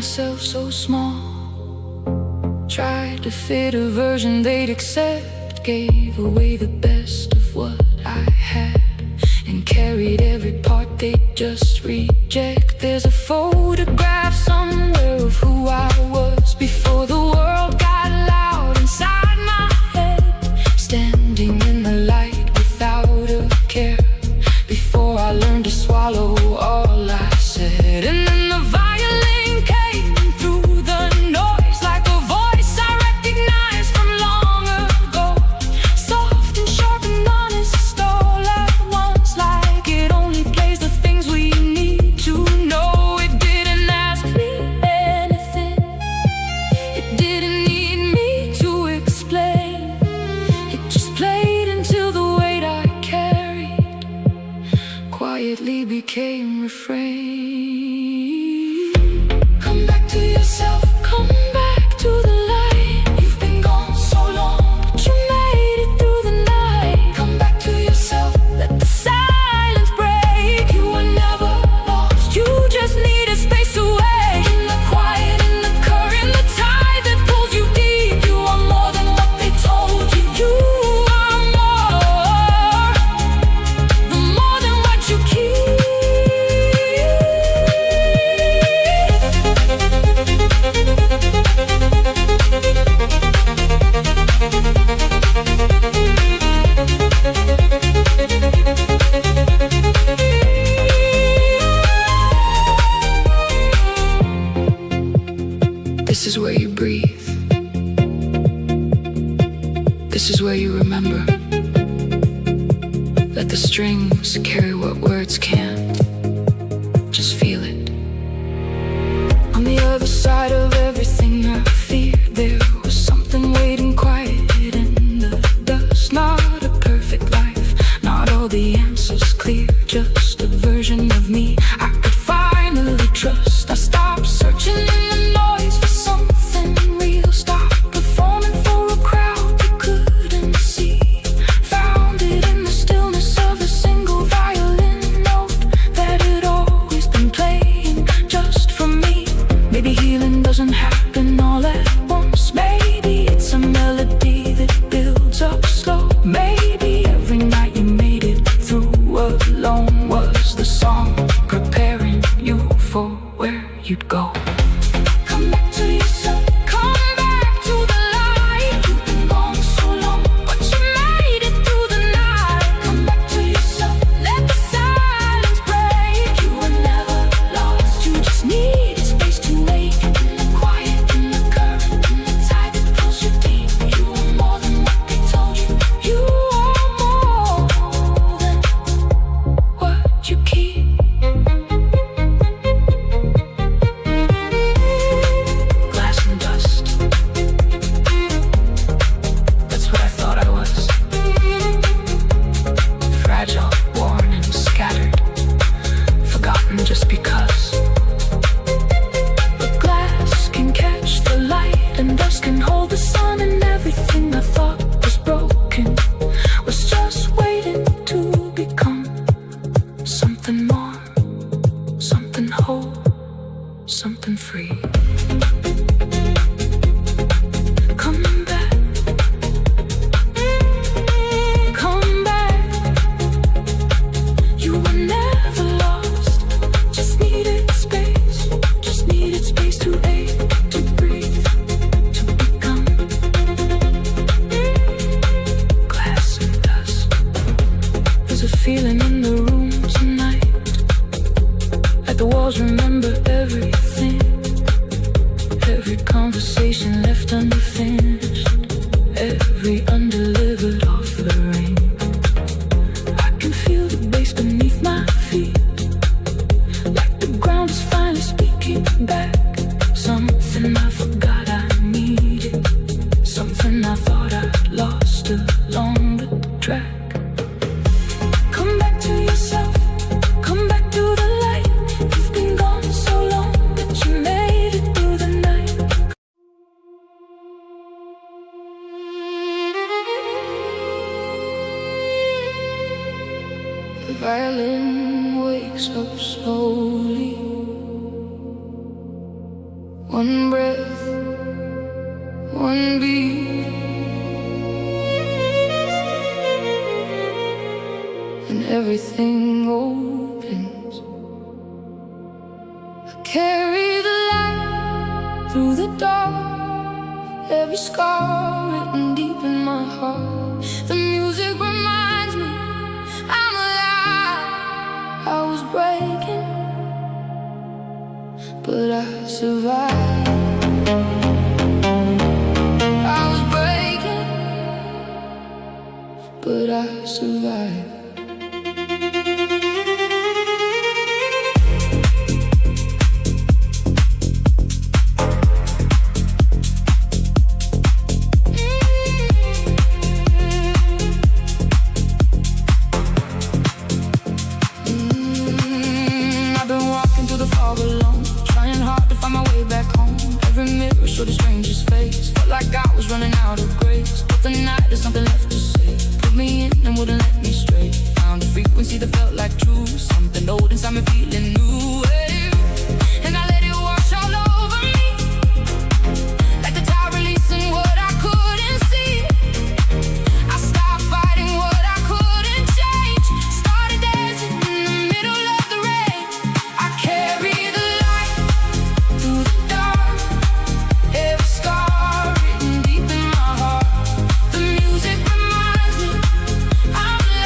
myself so small. Tried to fit a version they'd accept, gave away the best of what I had, and carried every part they'd just reject. There's a photograph somewhere of who I was before the world got loud inside my head, standing in the light without a care, before I learned to swallow all I said. And then the violin came through the noise like a voice I recognized from long ago, soft and sharp and honest all at once, like it only plays the things we need to know. It didn't ask me anything, it didn't need me to explain. It just played until the weight I carried quietly became refrain. Come back to yourself, come back to the light. You've been gone so long, but you made it through the night. Come back to yourself, let the silence break. You were never lost, you just needed space to wait. In the quiet, in the current, the tide that pulls you deep. You are more than what they told you. You are more, the more than what you keep. This is where you breathe. This is where you remember. Let the strings carry what words can't. Just feel it. On the other side of everything I feared, there was something waiting quiet in the dust. Not a perfect life, not all the answers clear, just a version of me I could finally trust. I stopped searching in the noise for something real, stopped performing for a crowd you couldn't see, found it in the stillness of a single violin note that had always been playing just for me. Maybe healing doesn't happen all at once. Maybe it's a melody that builds up slow. Maybe every night you made it through alone was the song preparing you for where you'd go. Come back to yourself, come back to the light. You've been gone so long, but you made it through the night. Come back to yourself, let the silence break. You were never lost, you just needed space to wait. In the quiet, in the current, in the tide that pulls you deep. You are more than what they told you. You are more than what you keep. Glass and dust, that's what I thought I was. Fragile, worn and scattered, forgotten just because. But glass can catch the light, and dust can hold the sun, and everything I thought was broken was just waiting to become something more, something whole, something free. Come back, come back. You were never lost, just needed space to ache, to breathe, to become. Glass and dust. There's a feeling in the room tonight, like the walls remember everything. Every conversation left unfinished, every undelivered offering. I can feel the bass beneath my feet, like the ground is finally speaking back. Something I forgot I needed, something I thought I'd lost along the track. Come back to yourself, come back to the light. You've been gone so long, but you made it through the night. The violin wakes up slowly, One breath, one beat, and everything opens. I carry the light through the dark, every scar written deep in my heart. The music reminds me I'm alive. I was breaking, but I survived. I was breaking, but I survived. I've been walking through the fog alone, trying hard to find my way back home. Every mirror showed a stranger's face. Felt like I was running out of grace, but the night there's something left to say. Put me in and wouldn't let me stray. Found a frequency that felt like true, something old inside me feeling new. And I let it wash all over me, like the tide releasing what I couldn't see. I stopped fighting what I couldn't change, started dancing in the middle of the rain. I carry the light through the dark, every scar written deep in my heart. The music reminds me I'm alive.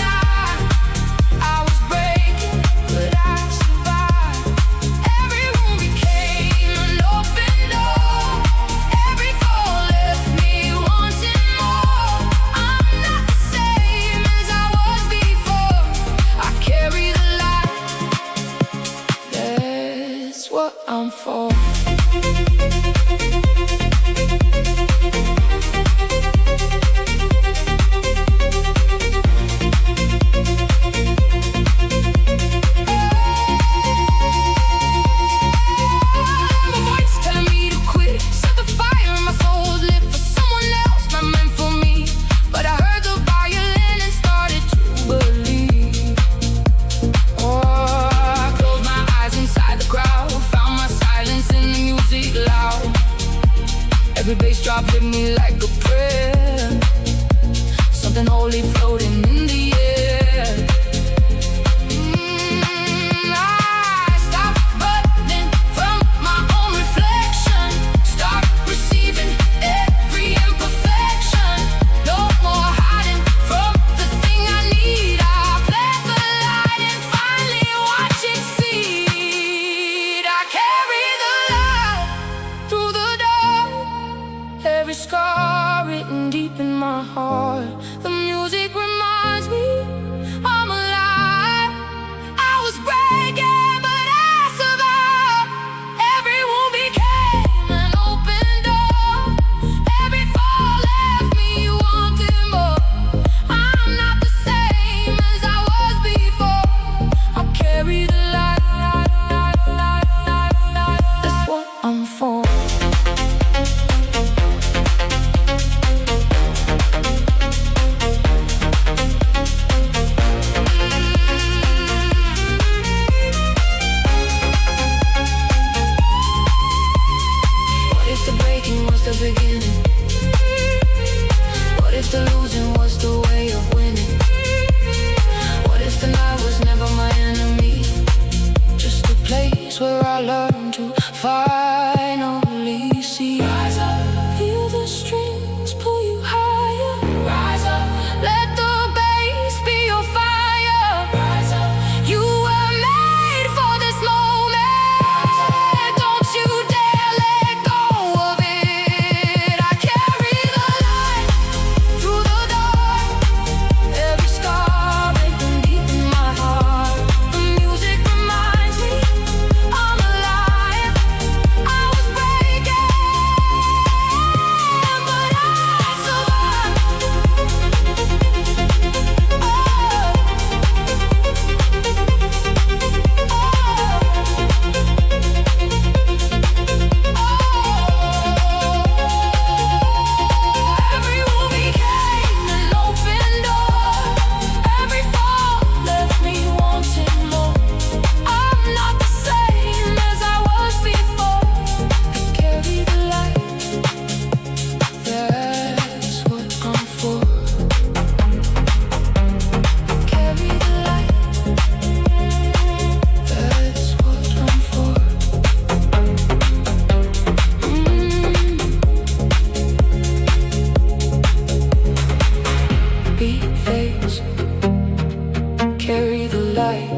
carry the light.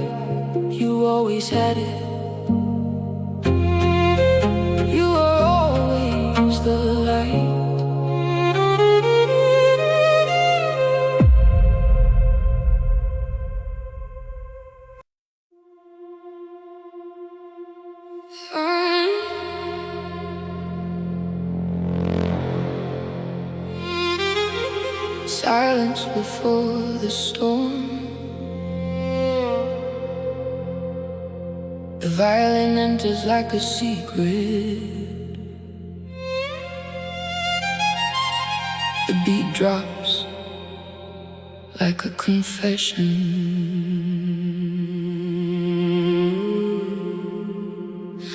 You always had it. You were always the light. Silence before the storm. The violin enters like a secret. The beat drops like a confession.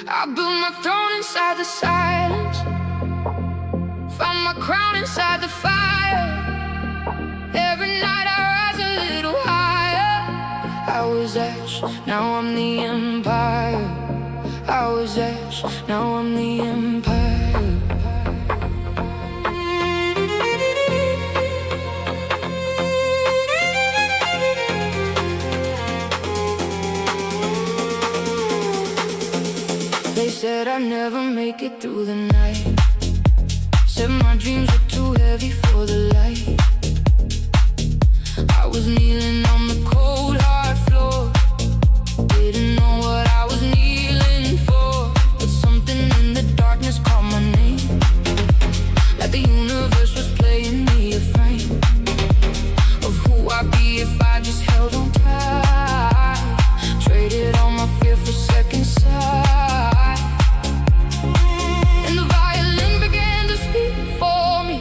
I built my throne inside the silence, found my crown inside the fire. Every night I rise a little higher. I was ash, now I'm the empire. I was ash, now I'm the empire. They said I'd never make it through the night. Said my dreams were too heavy for the light. I was kneeling on the cold hard floor. Didn't know what I was kneeling for, but something in the darkness called my name. Like the universe was playing me a frame of who I'd be if I just held on tight. Traded all my fear for second sight. And the violin began to speak for me,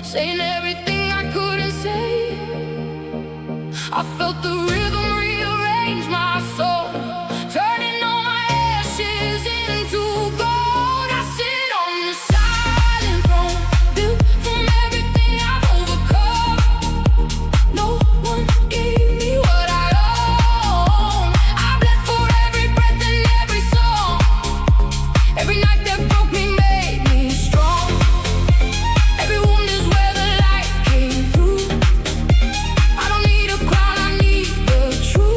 saying everything I couldn't say. I felt the rhythm rearrange my soul, turning all my ashes into gold. I sit on the silent throne, built from everything I've overcome. No one gave me what I own. I bled for every breath and every song. Every night that broke me made me strong. Every wound is where the light came through. I don't need a crown, I need the truth.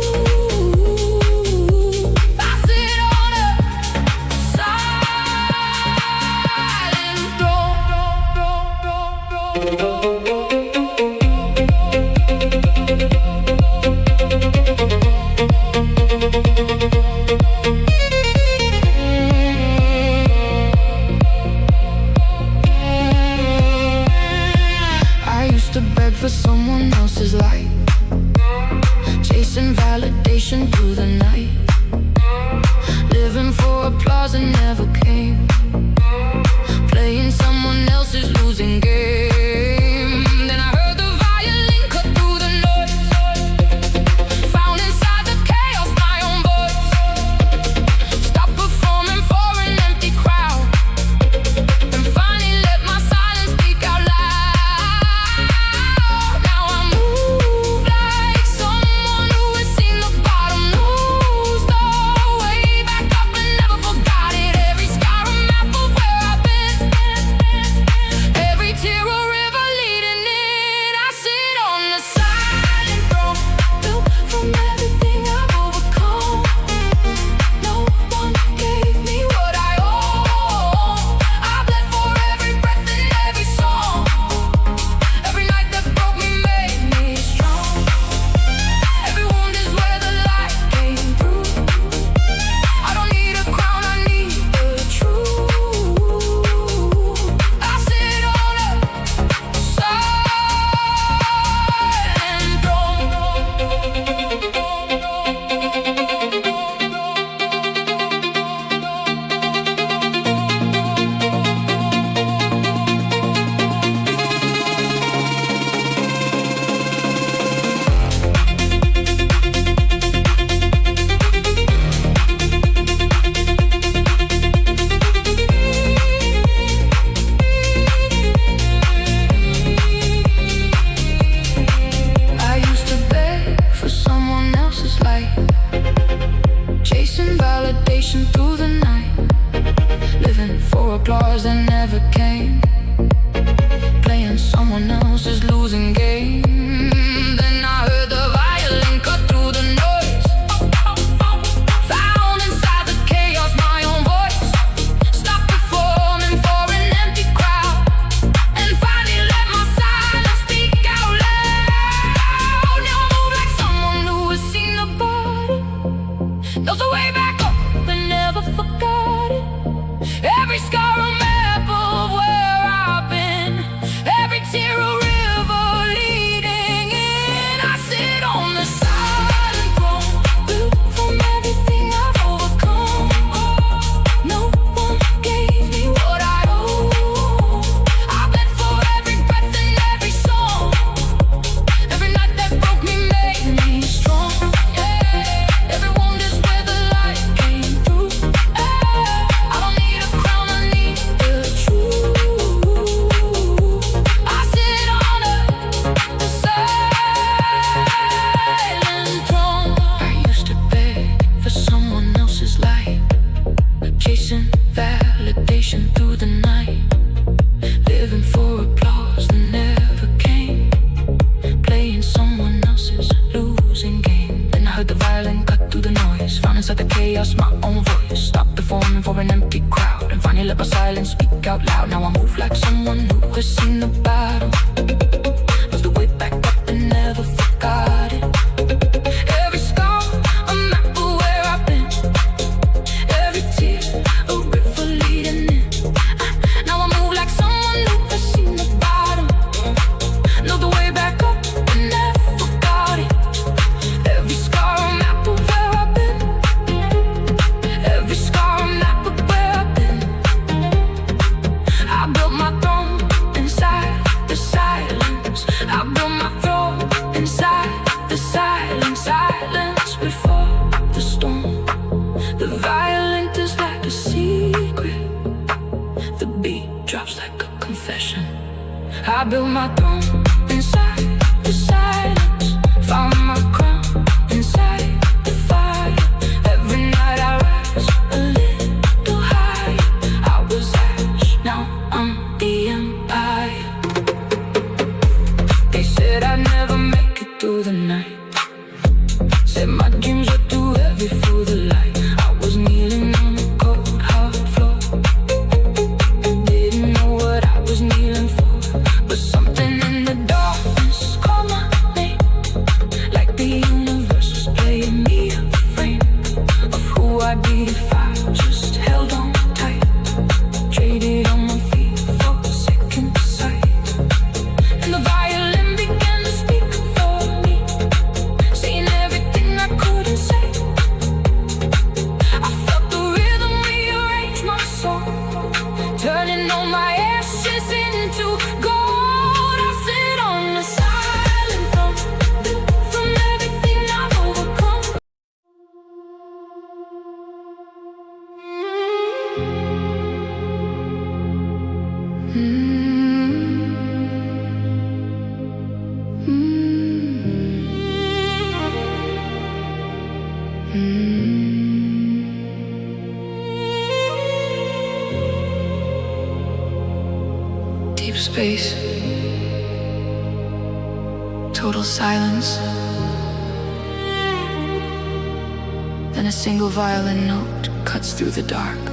chaos, my own voice. Stop performing for an empty crowd and finally let my silence speak out loud. Now I move like someone who has seen the battle, knows the way back up and never forgot it. Every scar, a map of where I've been. Every tear, a river leading in. Now I move like someone who has seen the bottom, know the way back up and never forgot it. Every scar, a map of where I've been. Every scar, a map of where I've been. I built my throne inside the silence. I built my throne inside the silence. Silence before the storm. The violin is like a secret. The beat drops like a confession. I built my throne inside the silence. Found my crown inside the fire. Every night I rise a little higher. I was ash, now I'm the empire. They said I'd never make it through the night. Said my dreams were too heavy for the light. I was kneeling on the cold hard floor. Didn't know what I was kneeling for, but something in the darkness called my name. Like the universe was playing me a frame of who I'd be if I just held on tight. Traded on my feet for a second sight. And the violin began to speak for me, saying everything I couldn't say. I felt the rhythm rearrange my soul, turning all my ashes into gold. I sit on the silent throne from everything I've overcome. Deep space, total silence. Then a single violin note cuts through the dark.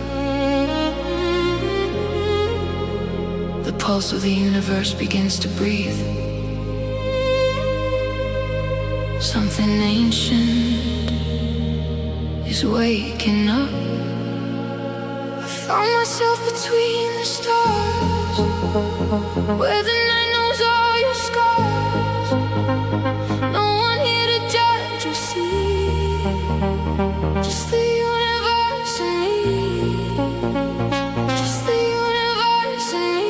The pulse of the universe begins to breathe. Something ancient is waking up. I found myself between the stars, where the night knows all your scars. No one here to judge or see, just the universe and me. Just the universe and me.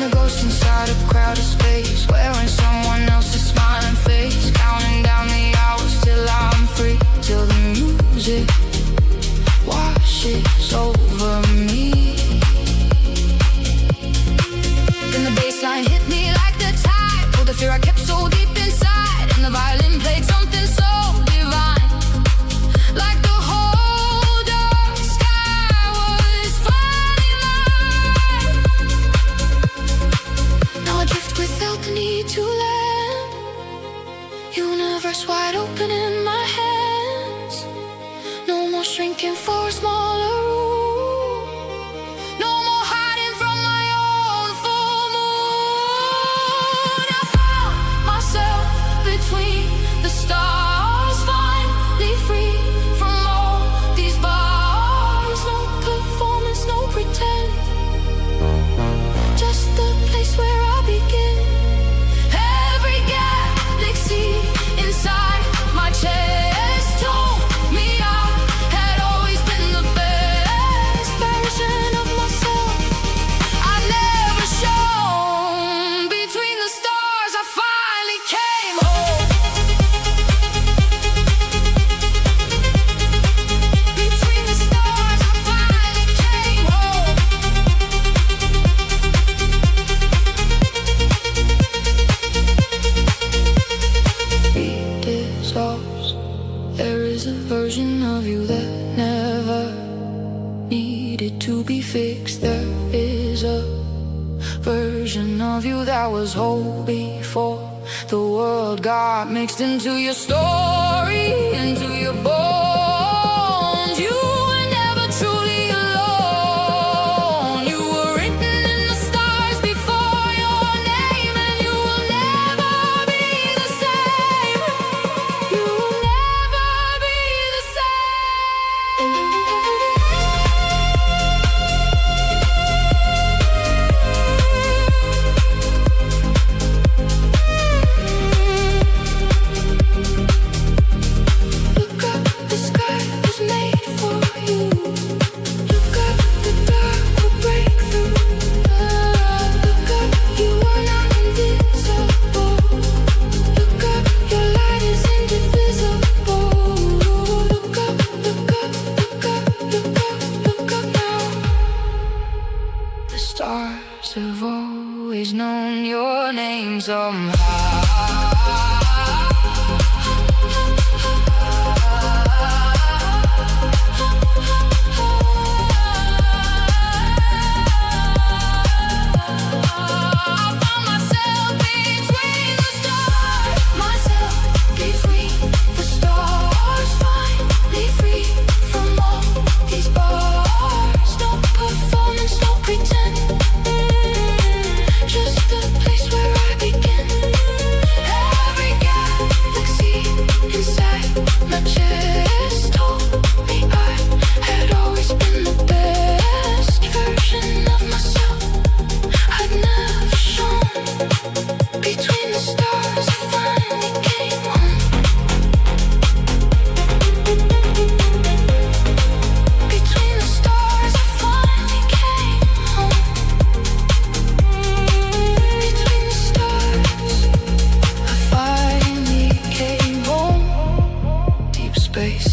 a ghost inside a crowded space, wearing someone else's smiling face, counting down the hours till I'm free, till the music washes over me. Then the bassline hit me like the tide, pulled the fear I kept so deep inside, and the violin played something so divine, like the whole dark sky was falling light. Now I drift without the need to land, universe wide open in my hands. No more shrinking for a smaller room, no more hiding from my own full moon. I found myself between the stars, finally free from all these bars. No performance, no pretend, just the place where I begin. Every galaxy inside my chest told me I had always been the best version of myself. I never shone. Between the stars I finally came home. Between the stars I finally came home. It dissolves. There is a version of you that never needed to be fixed. There is a version of you that was whole before the world got mixed into your story, into your bones. You were never truly alone. You were written in the stars before your name, and you will never be the same. You will never be the same. Look up, the sky was made for you. Look up, the dark will break through. Look up, you are not invisible. Look up, your light is indivisible. Look up, look up, look up, look up, look up now. The stars have always known your name somehow. I found myself between the stars, myself between the stars, finally free from all these bars. No performance, no pretend, just the place where I begin. Every galaxy inside my chest told me I had always been the best version of myself. I'd never shone. Between the stars I finally came home. Between the stars I finally came home. Between the stars I finally came home. Deep space,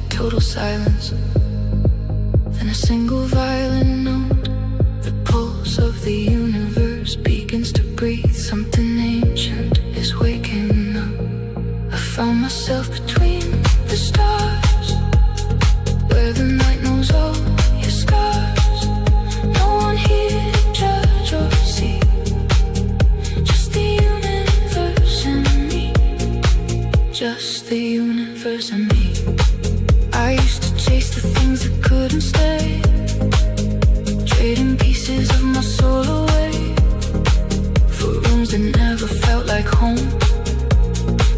total silence, then a single violin note. The pulse of the universe begins to breathe. Something ancient is waking up. I found myself between the stars, where the night knows all your scars. No one here to judge or see, just the universe and me. Just the universe and me. I used to chase the things that couldn't stay, trading pieces of my soul away for rooms that never felt like home,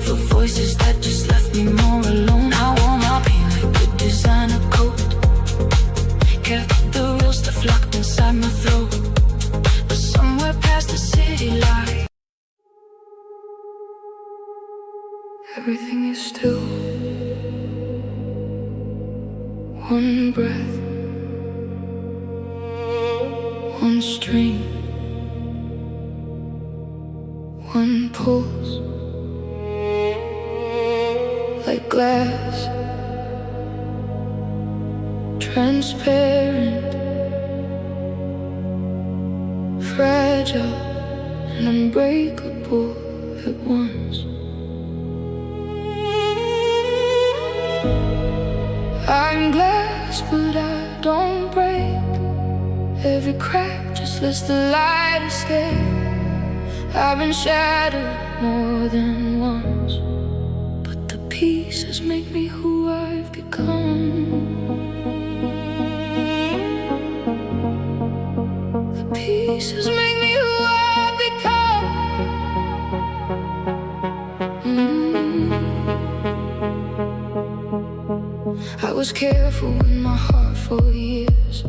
for voices that just left me more alone. I wore my pain like a designer coat, kept the real stuff locked inside my throat. But somewhere past the city light, everything is still. One breath, one string, one pulse like glass, transparent, fragile and unbreakable at once. I'm glass, but I don't break. Every crack just lets the light escape. I've been shattered more than once, but the pieces make me who I've become. The pieces make me who I've become. I was careful in my heart for years,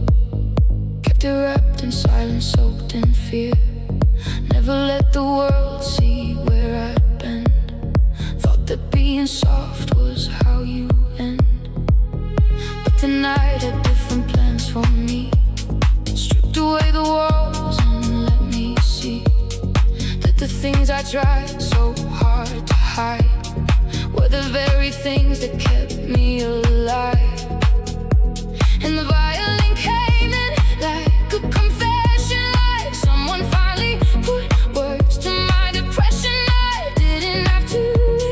kept it wrapped in silence, soaked in fear. Never let the world see where I'd been. Thought that being soft was how you end, but the night had different plans for me. Stripped away the walls and let me see that the things I tried so hard to hide were the very things that kept me alive. And the violin came in like a confession, like someone finally put words to my depression. I didn't have to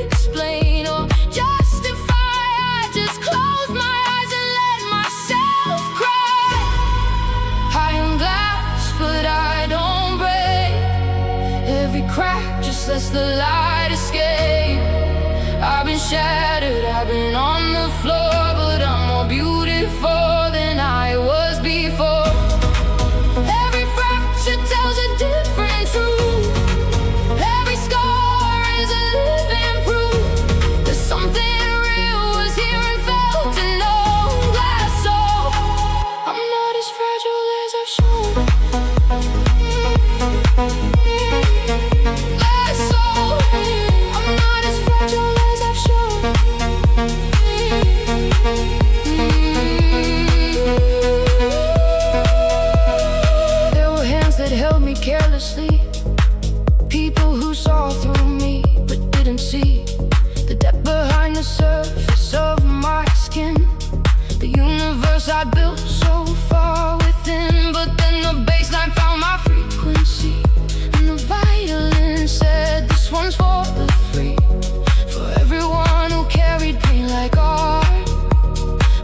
explain or justify. I just closed my eyes and let myself cry. I am glass, but I don't break. Every crack just lets the light escape. I've been shattered, I've been on the floor, but I'm more beautiful than I was before. Every fracture tells a different truth. Every scar is a living proof that something real was here and felt and known. Glass soul, I'm not as fragile as I've shown. Glass soul, I'm not as fragile as I've shown. There were hands that held me carelessly, people who saw through me but didn't see the depth behind the surface of my skin. The universe I built so far within, but then the bassline found my frequency, and the violin said, this one's for the free. For everyone who carried pain like art,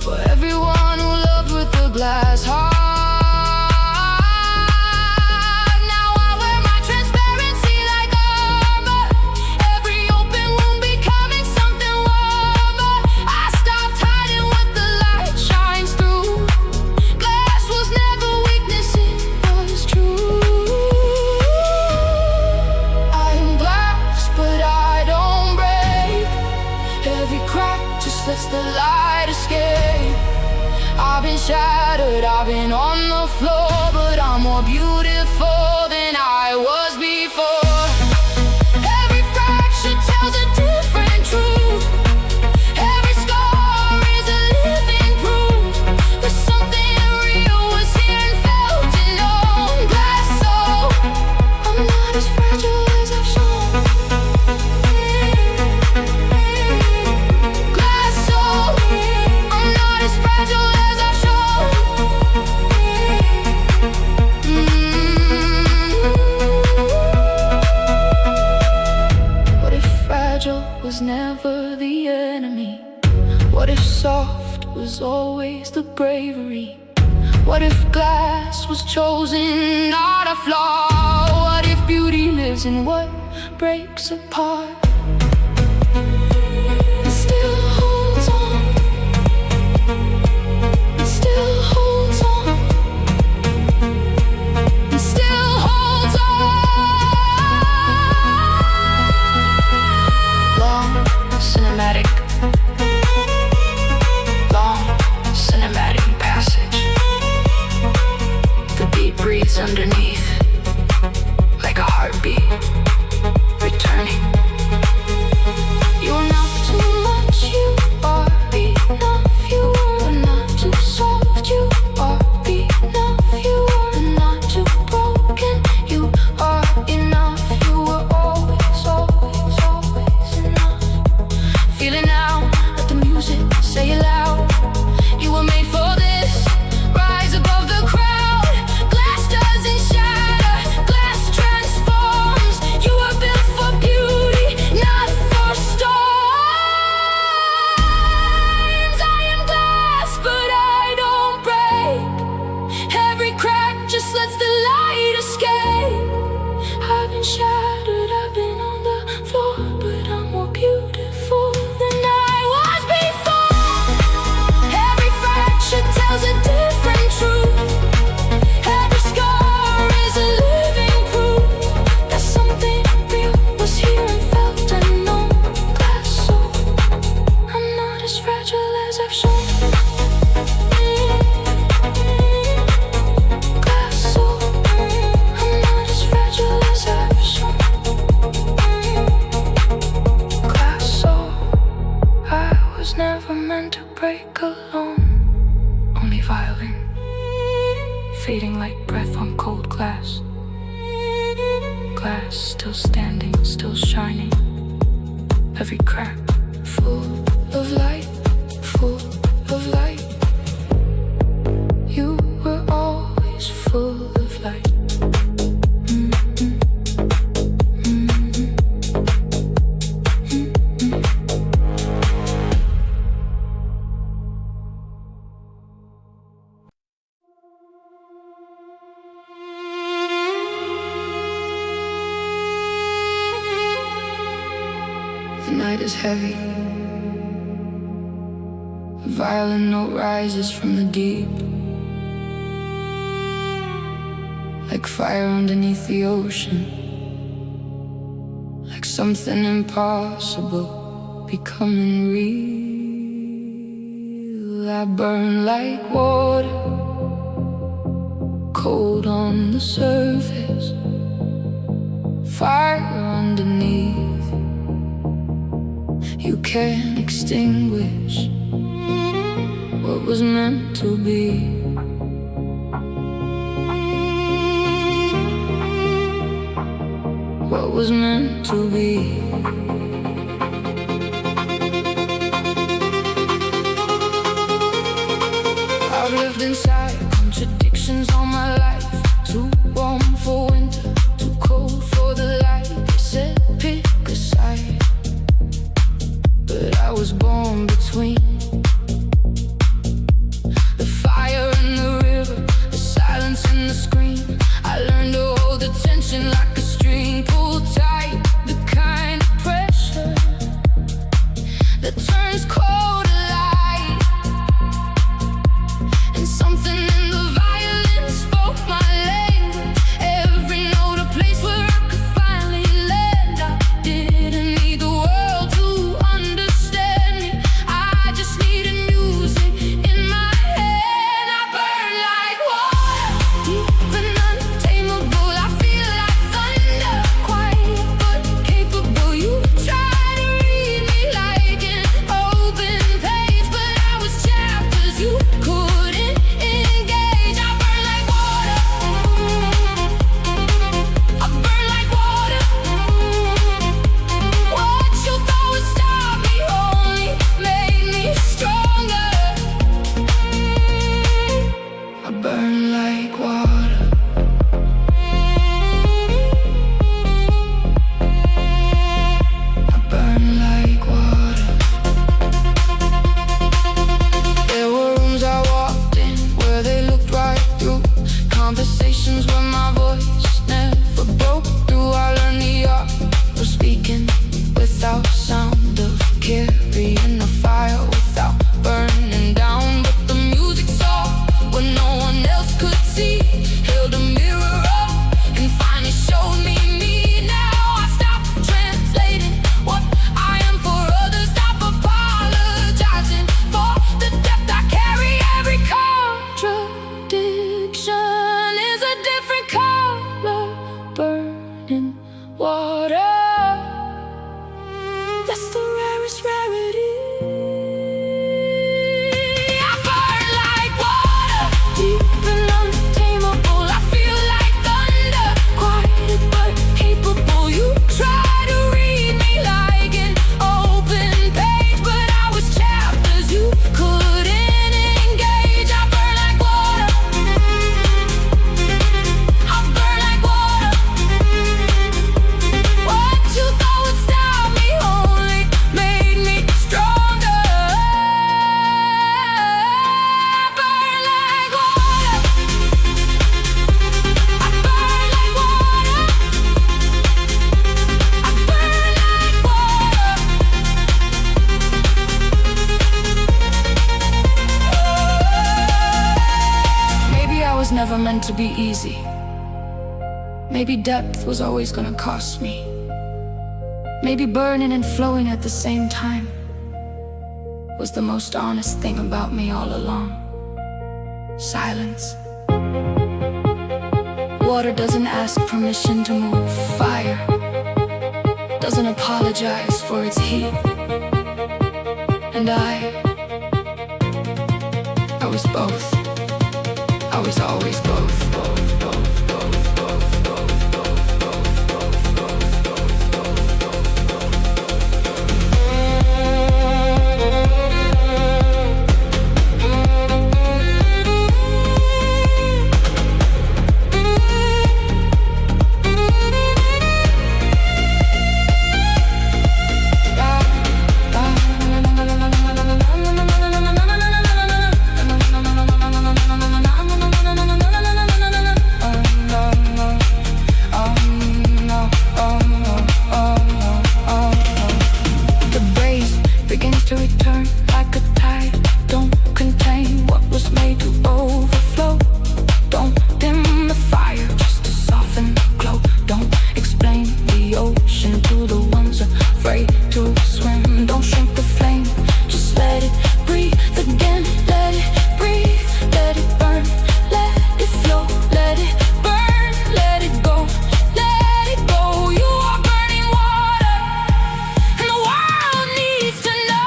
for everyone who loved with a glass heart. Now I wear my transparency like armor, every open wound becoming something warmer. I stopped hiding what the light shines through. Glass was never weakness, it was true. I am glass, but I don't break. Every crack just lets the light escape. I've been shattered, I've been on the floor, but I'm more beautiful than I was before. Every fracture tells a different truth. Every scar is a living proof that something real was here and felt and known. Glass soul, I'm not as fragile as I've shown. Glass soul, I'm not as fragile as I've shown. What if fragile was never the enemy? What if soft was always the bravery? What if glass was chosen, not a flaw? What if beauty lives in what breaks apart and still holds on, and still holds on, and still holds on? Long cinematic, long cinematic passage. The beat breathes underneath like a heartbeat, returning. You're not too much, you are enough. You are not too soft, you are enough. You are not too broken, you are enough. You were always shattered, I've been on the floor, but I'm more beautiful than I was before. Every fracture tells a different truth. Every scar is a living proof that something real was here and felt unknown. Glass soul, I'm not as fragile as I've shown. Glass soul, I'm not as fragile as I've shown. Glass soul, I was never meant to break alone. Only violin, fading like breath on cold glass. Glass still standing, still shining. Every crack full of light, full of light. You were always full of light. The night is heavy. A violin note rises from the deep, like fire underneath the ocean, like something impossible becoming real. I burn like water, cold on the surface, fire underneath. You can't extinguish what was meant to be. What was meant to be. I've lived inside contradictions all my life. Too warm for winter, too cold for the light. They said pick a side, but I was born between the fire and the river, the silence and the scream. I learned to hold the tension like a string, pull tight, the kind of pressure that turns cold to light. And something in the violin spoke my language. Every note a place where I could finally land. I didn't need the world to understand me. I just needed music in my head. I burn like water, deep and untamable. I feel like thunder, quiet but capable. You try to read me like an open page, but I was chapters you couldn't engage. I burn like water, I burn like water. What you thought would stop me only made me stronger. I burn like water. I burn like water. There were rooms I walked in where they looked right through conversations where my voice never broke through. I learned the art of speaking without sound, of carrying a fire without burning down. But the music saw what no one else could see, held a mirror up and finally showed me me. Now I stop translating what I am for others. Stop apologizing for the depth I carry. Every contradiction is a different color. Burning water, that's the rarest rarity. I burn like water, deep and untamable. I feel like thunder, quiet but capable. You try to read me like an open page, but I was chapters you couldn't engage. I burn like water, I burn like water. What to be easy. Maybe depth was always gonna cost me. Maybe burning and flowing at the same time was the most honest thing about me all along. Silence. Water doesn't ask permission to move. Fire doesn't apologize for its heat. And I was both. I was always both. To return like a tide. Don't contain what was made to overflow. Don't dim the fire just to soften the glow. Don't explain the ocean to the ones afraid to swim. Don't shrink the flame, just let it breathe again. Let it breathe, let it burn, let it flow, let it burn, let it go, let it go. You are burning water, and the world needs to know.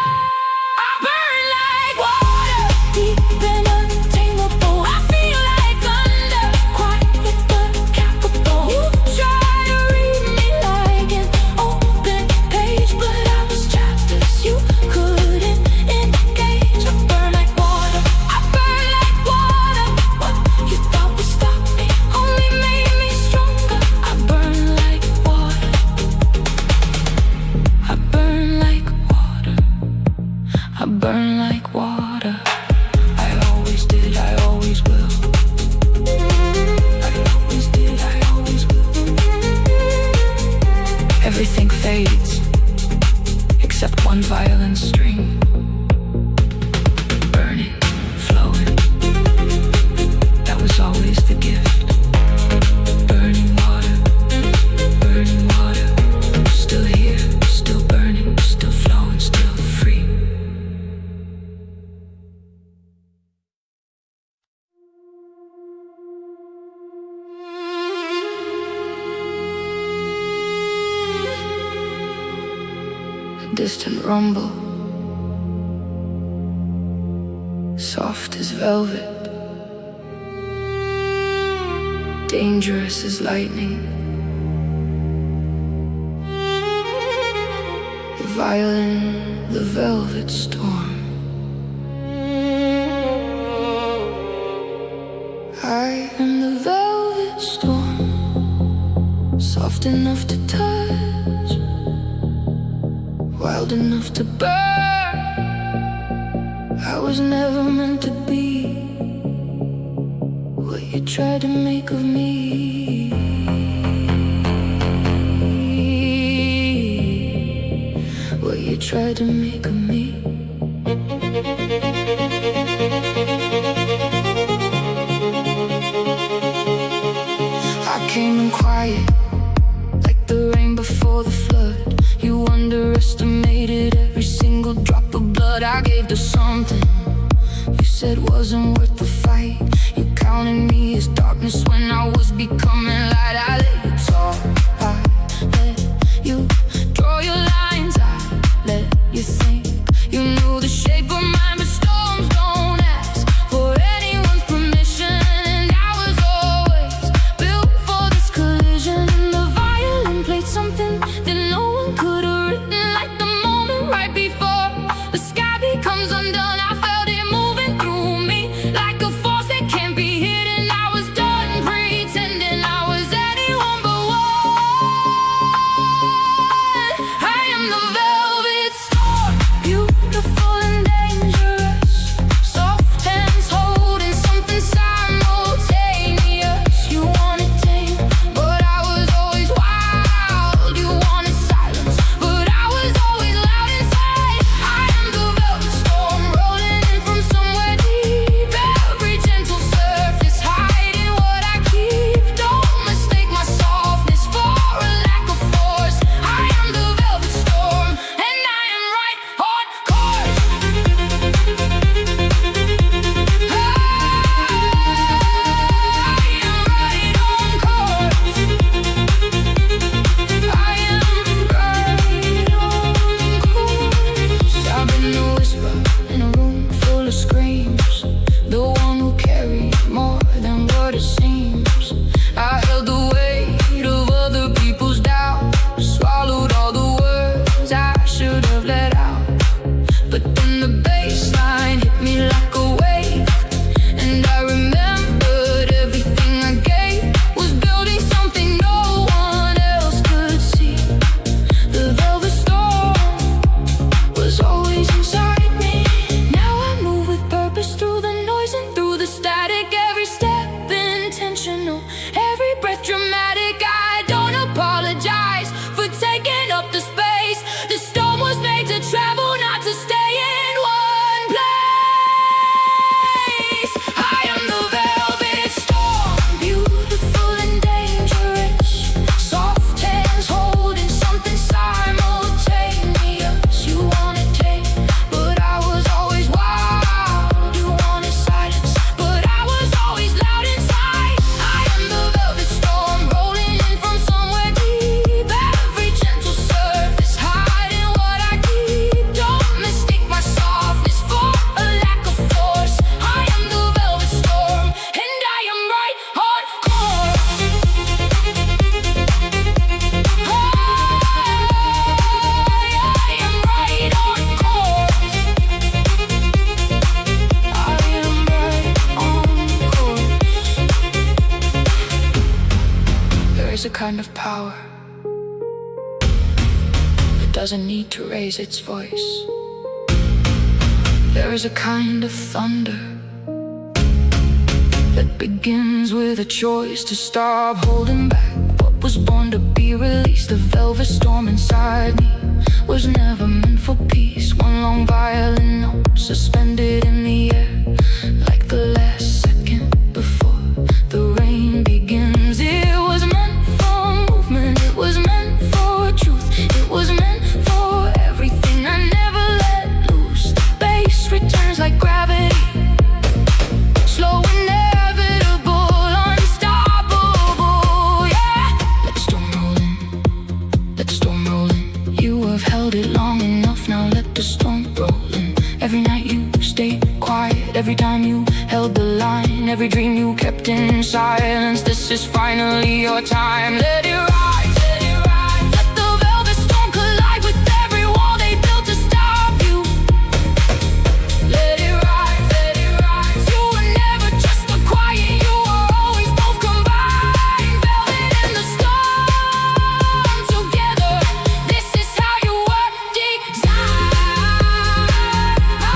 Deep and untamable, I feel like thunder, quiet but capable. You try to read me like an open page, but I was chapters you couldn't engage. I burn like water, I burn like water. What you thought would stop me only made me stronger. I burn like water, I burn like water, I burn like water. I always will. I always did, I always will. Everything fades except one violin string. Burning, flowing. That was always the gift. Burning water, still here, still burning, still flowing, still free. Distant rumble, soft as velvet, dangerous as lightning. The violin, the velvet storm. I am the velvet storm, soft enough to touch, wild enough to burn. I was never meant to be what you tried to make of me. What you tried to make of me. I came in quiet, like the rain before the flood. You underestimated every single drop of blood I gave to something you said wasn't worth the fight. You counted me as darkness when I was becoming light. I let you talk, I let you draw your lines, I let you think you knew the shape of mine, but storms don't ask for anyone's permission. And I was always built for this collision. And the violin played something that no one could have written, like the moment right before the sky becomes undone. I felt it moving through me like a force that can't be hidden. I was done pretending I was anyone. power. It doesn't need to raise its voice. There is a kind of thunder that begins with a choice to stop holding back what was born to be released. The velvet storm inside me was never meant for peace. One long violin note suspended in the air, like the last second before the rain begins. It was meant for movement, it was meant for truth, it was meant for everything I never let loose. The bass returns like gravity, slow and inevitable, unstoppable, yeah. Let the storm roll in, let the storm roll in. You have held it long enough, now let the storm roll in. Every night you stayed quiet, every time you held the line, every dream you kept in silence. This is finally your time. Let it rise, let it rise. Let the velvet storm collide with every wall they built to stop you. Let it rise, let it rise. You were never just the quiet, you were always both combined. Velvet and the storm together, this is how you were designed.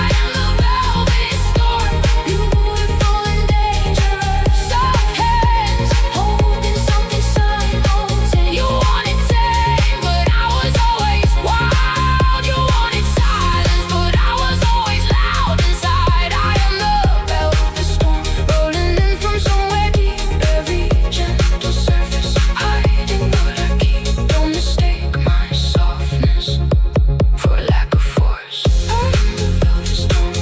I am the velvet storm, beautiful and dangerous. Soft hands holding something simultaneous. You wanted tame, but I was always wild. You wanted silence, but I was always loud inside. I am the velvet storm, rolling in from somewhere deep. Every gentle surface hiding what I keep. Don't mistake my softness for a lack of force. I am the velvet storm,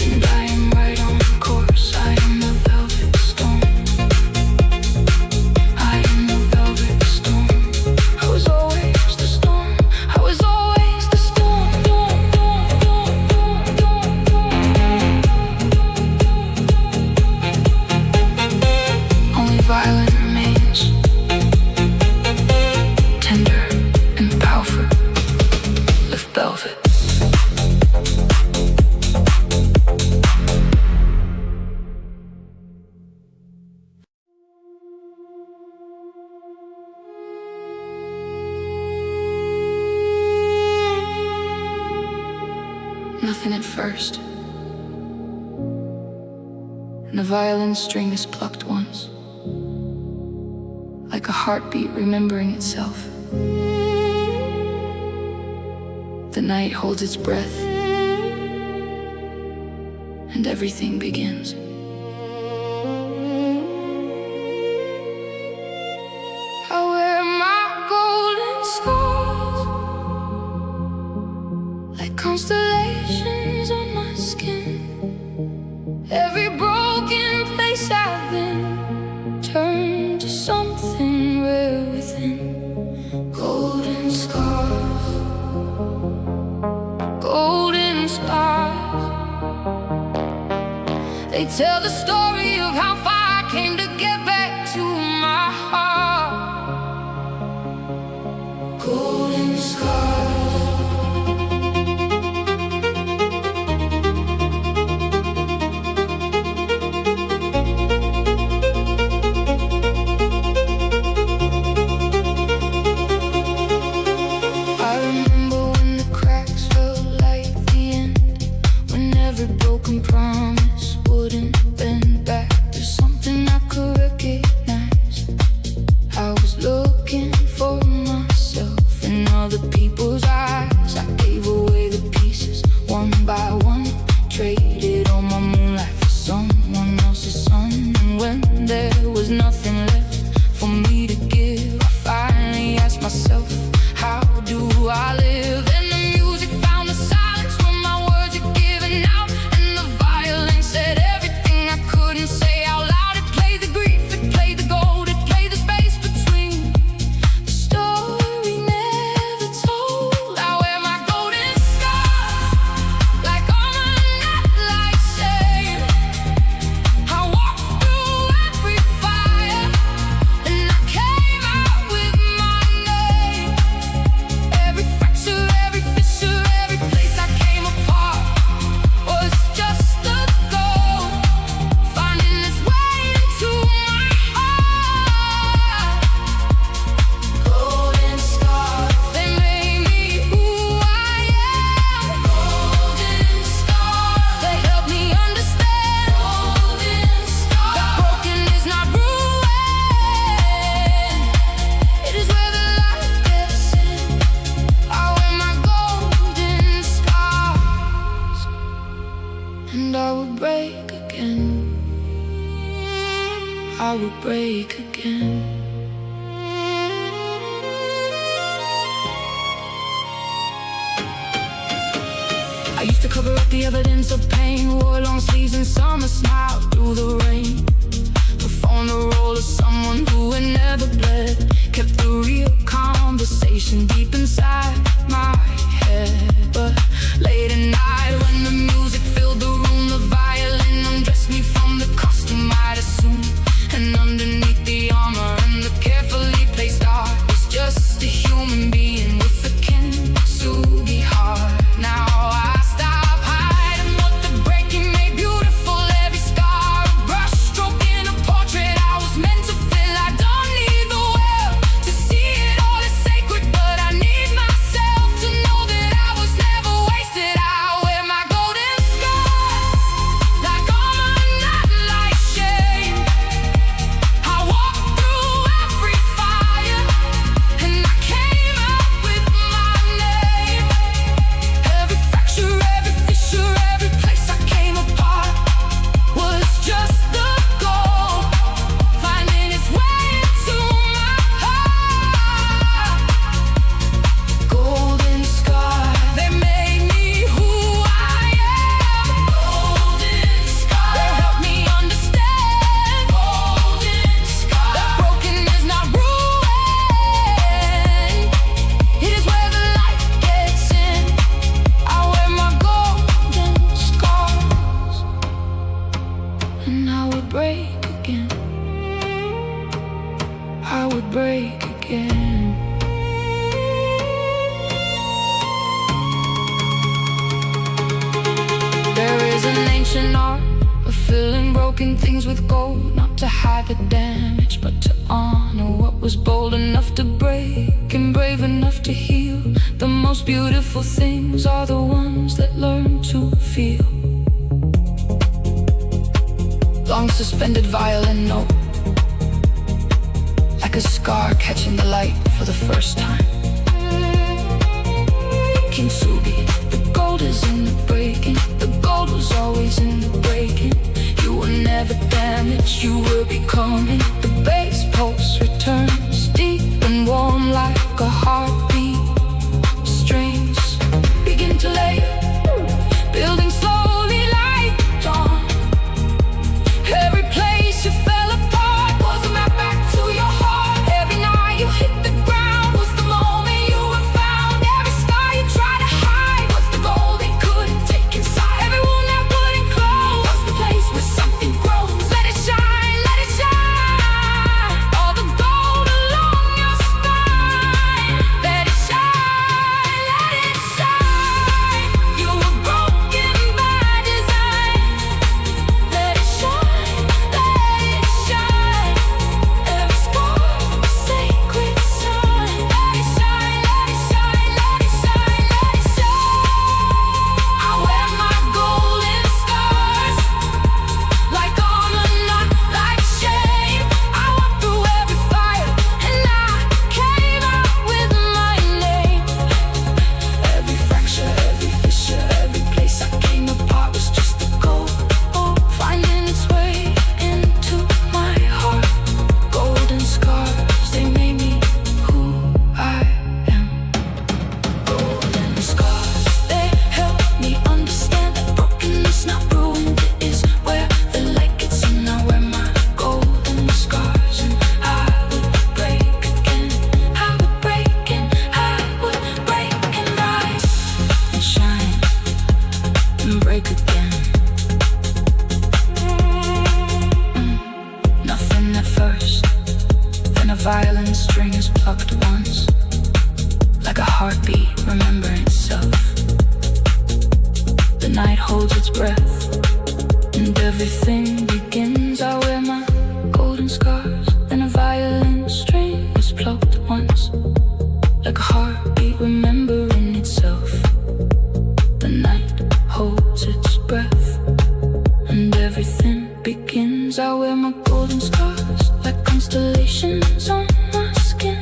and I am right on course. I am the velvet storm, I am the velvet storm. I was always the storm, I was always the storm. Only violin remains, tender and powerful, with velvet. Nothing at first, and the violin string is plucked once, like a heartbeat remembering itself. The night holds its breath, and everything begins. I wear my golden scars like constellations on my skin. Every broken place I've been turned to something rare within. Golden scars, golden scars. They tell the story of how far I came to get back to my heart. Golden scars. I remember when the cracks felt like the end, when every broken promise wouldn't bend. cover up the evidence of pain. Wore long sleeves and summer smile through the rain. Performed the role of someone who had never bled. Kept the real conversation deep inside my head. But late at night when the music filled the room, the violin undressed me from the costume I'd assumed. And underneath the armor and the carefully placed art was just a human being with a kintsugi heart. Now I stop hiding what the breaking made beautiful. Every scar, a brush stroke in a portrait I was meant to fill. I don't need the will to see it all as sacred, but I need myself to know that I was never wasted. I wear my golden scars like armor, not like shame. I walk through every fire and I came out with my name. Every fracture, every fissure, every place I came apart was just the goal, finding its way into my heart. Golden scars, they made me who I am. Golden scars, they helped me understand. Golden scars, that broken is not ruined. It is where the light gets in. I wear my golden scars, and I would break again. I would break again. There is an ancient art of filling broken things with gold, not to hide the damage, but to honor what was bold enough to break and brave enough to heal. The most beautiful things are the ones that learn to feel. Long suspended violin note, like a scar catching the light for the first time. Kintsugi, the gold is in the breaking. The gold was always in the breaking. You were never damaged, you were becoming. The bass pulse returns deep and warm like a heartbeat. Strings begin to layer, building slowly like dawn. Every place you fell apart was a map back to your heart. Every night you hit the ground was the moment you were found. Every scar you tried to hide was the gold they couldn't take inside. Every wound that wouldn't close was the place where something grows. Let it shine, let it shine. All the gold along your spine. Let it shine, let it shine. You were broken by design. Let it shine, let it shine. Every scar a sacred sign. Let it shine, let it shine, let it shine, let it shine. I wear my golden scars like armor, not like shame. I walked through every fire and I came out with my name. Every fracture, every fissure, every place I came apart was just the gold, finding its way into my heart. Golden scars, they made me who I am. Golden scars, they help me understand that brokenness not ruined. It is where the light gets in. I wear my golden scars and I would break again. I would break and I would break and rise and shine and break again. Nothing at first, then a violin string is plucked once, like a heartbeat remembering itself. The night holds its breath, and everything begins. I wear my golden scars, then a violin string is plucked once, like a heartbeat remembering itself. The night holds its breath, and everything begins. I wear my golden scars like constellations on my skin.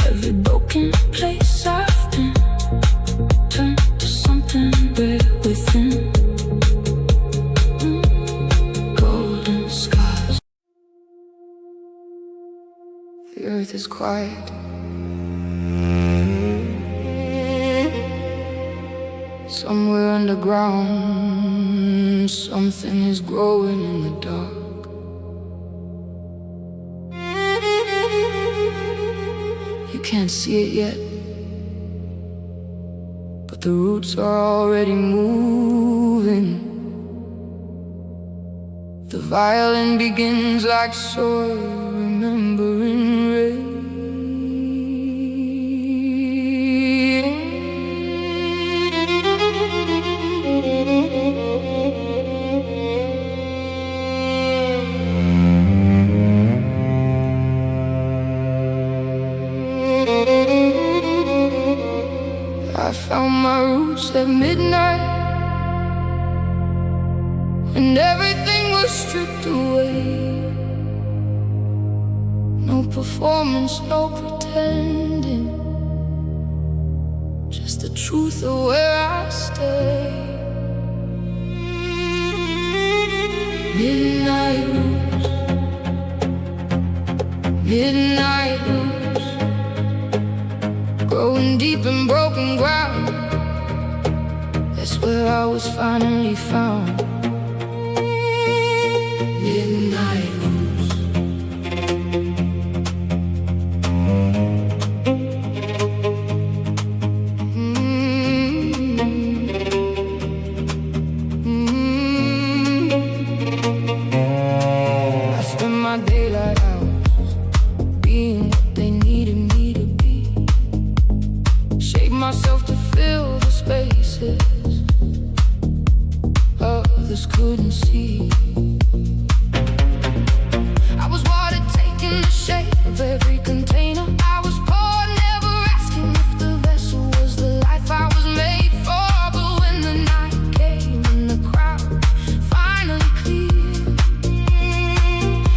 Every broken place I've been turned to something rare within. Golden scars. The earth is quiet. Somewhere underground, something is growing in the dark. You can't see it yet, but the roots are already moving. The violin begins like soil, remembering rain. I found my roots at midnight, when everything was stripped away. No performance, no pretending, just the truth of where I stay. Midnight roots, midnight roots, growing deep in broken ground. That's where I was finally found. Midnight roots. I spend my daylight hours being what they needed me to be. Shape myself to fill the spaces others couldn't see. I was water taking the shape of every container. I was poor, never asking if the vessel was the life I was made for. But when the night came and the crowd finally cleared,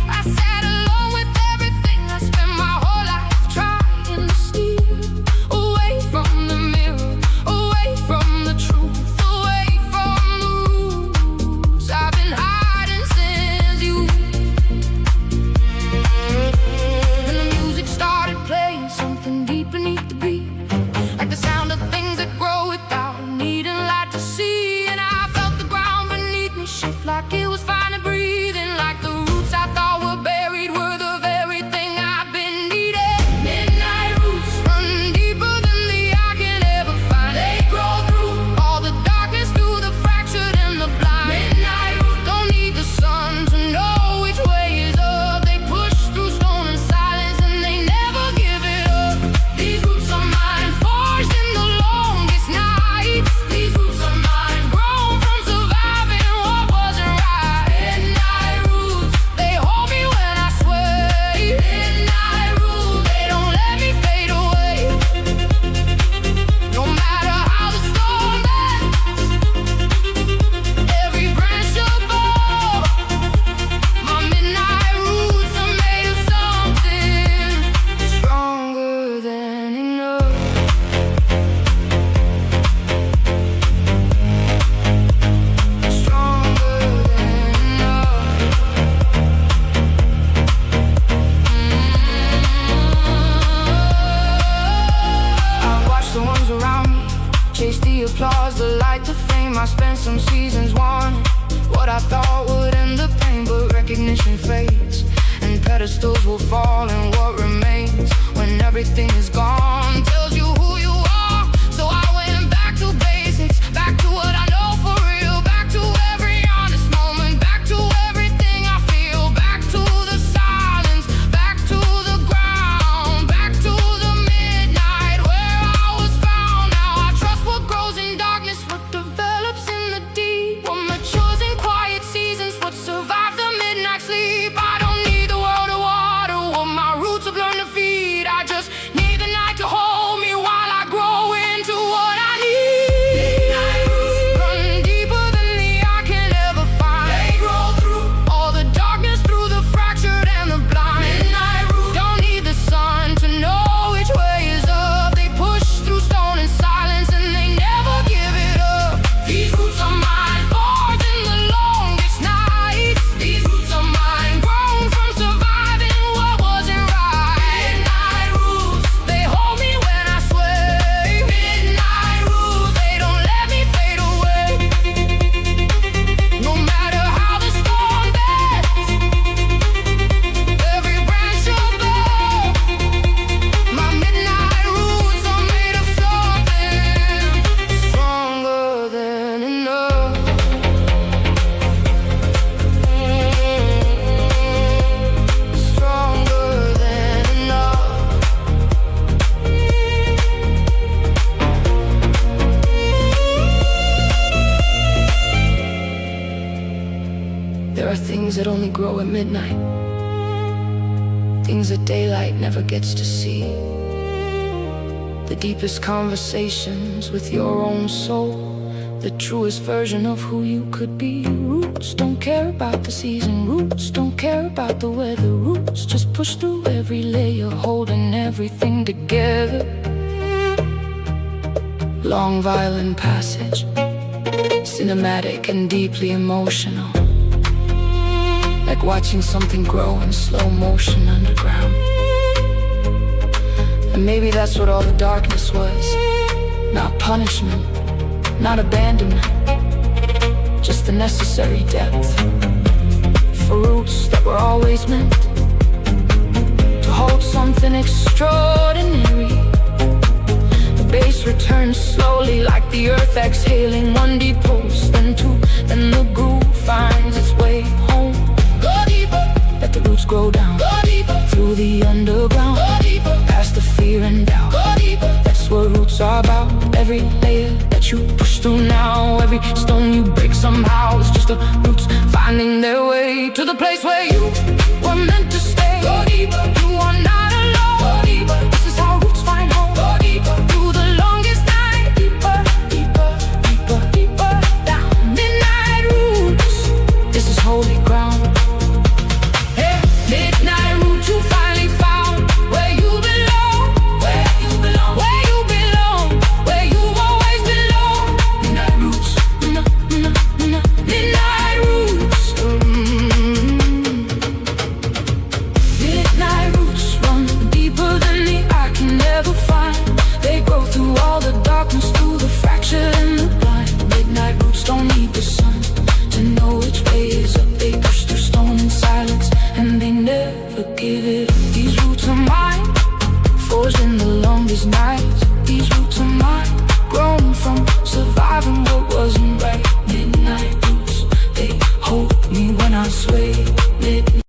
I sat alone with everything I spent my whole life trying to steer. Away from the mirror, away from the truth, away from the rules I've been hiding since you. And the music started playing, something deep beneath the beat, like the sound of things that grow without needing light to see. And I felt the ground beneath me shift like it was finally breathing, like the roots I thought were buried were the very thing I've been needing. Midnight roots run deeper than the eye can ever find. They grow through all the darkness, through the fractured and the blind. Midnight roots don't need the sun to know which way is up. They push through stone and silence, and they never give it up. These roots are mine, forged in the longest nights. These roots are mine, grown from surviving what wasn't right. Midnight roots, they hold me when I sway. Midnight roots, they don't let me fade away. No matter how the storm bends, every branch will fall. My midnight roots are made of something stronger than enough. Stronger than enough. I watch the ones around me chase the applause, the light, the fame. I spent some seasons wanting what I thought would end the pain, but recognition fades and pedestals will fall, and what remains when everything is gone tells you who you are. So I went back to basics, back to what I know for real, back to every honest moment, back to everything I feel, back to the silence, back to the ground, back to the midnight where I was found. Now I trust what grows in darkness, what develops in the deep, what matures in quiet seasons, what survives the midnight sleep. I don't need the world to water what my roots have learned to feed. I just need the night grow at midnight, things that daylight never gets to see. The deepest conversations with your own soul, the truest version of who you could be. Roots don't care about the season, roots don't care about the weather. Roots just push through every layer, holding everything together. Long violin passage, cinematic and deeply emotional, like watching something grow in slow motion underground. And maybe that's what all the darkness was. Not punishment, not abandonment, just the necessary depth for roots that were always meant to hold something extraordinary. The bass returns slowly like the earth exhaling, one deep pulse, then two, then the groove finds its way home. Go deeper, let the roots grow down. Go deeper, through the underground. Go deeper, past the fear and doubt. Go deeper, that's what roots are about. Every layer that you push through now, every stone you break somehow is just the roots finding their way to the place where you were meant to stay. Go deeper, you are not alone. Go deeper, this is how roots find home. Go deeper, through the longest night. Deeper, deeper, deeper, deeper down. Midnight roots, this is holy ground. Hey, midnight roots, you finally found where you belong. Where you belong, where you belong, where you've always belonged. Midnight roots, midnight roots. Midnight roots run deeper than the eye can ever find. They grow through all the darkness, through the fracture and the blind. Midnight roots don't need the sun to know which way is up. They push through stone in silence, and they never give it up. These roots are mine, forged in the longest nights. These roots are mine, grown from surviving what wasn't right. Midnight roots, they hold me when I sway. Midnight.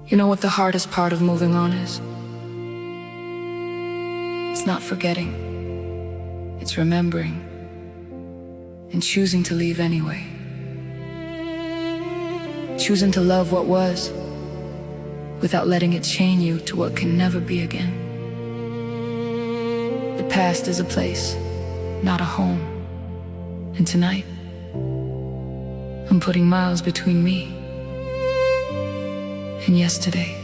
You know what the hardest part of moving on is? It's not forgetting, it's remembering and choosing to leave anyway. Choosing to love what was without letting it chain you to what can never be again. The past is a place, not a home. And tonight, I'm putting miles between me and yesterday.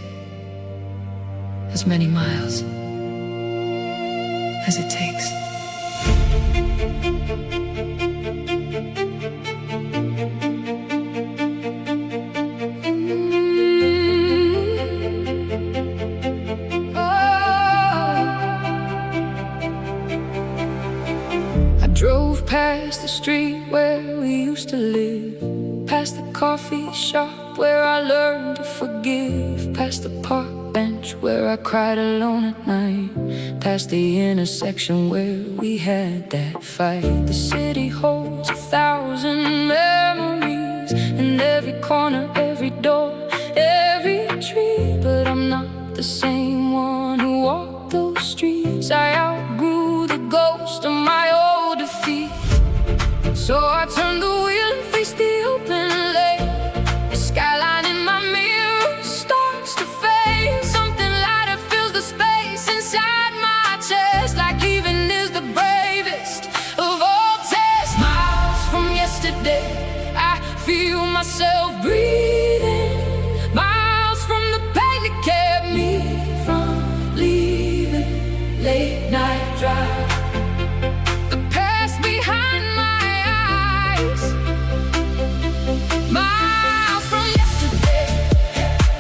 As many miles as it takes. I drove past the street where we used to live, past the coffee shop where I learned to forgive, past the park bench where I cried alone at night, past the intersection where we had that fight. The city holds 1,000 memories in every corner, every door, every tree. But I'm not the same one who walked those streets. I outgrew the ghost of my old defeat. So I turned the wheel and faced the open lane. The skyline in my mirror starts to fade. Something lighter fills the space inside my chest, like leaving is the bravest of all tests. Miles from yesterday, I feel myself breathing. Miles from the pain that kept me from leaving. Late night drive, the past behind my eyes. Miles from yesterday,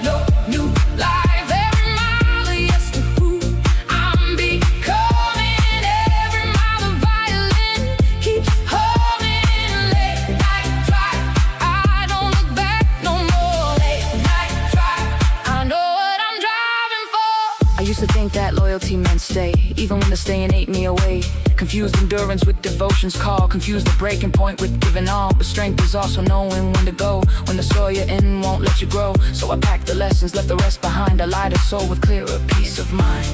no new life. Every mile of yes to who I'm becoming. Every mile the violin keeps humming. Late night drive, I don't look back no more. Late night drive, I know what I'm driving for. I used to think that loyalty meant stay, even when the staying ate me away. Confused endurance with devotion's call, confused the breaking point with giving all. But strength is also knowing when to go, when the soil you're in won't let you grow. So I packed the lessons, left the rest behind, a lighter soul with clearer peace of mind.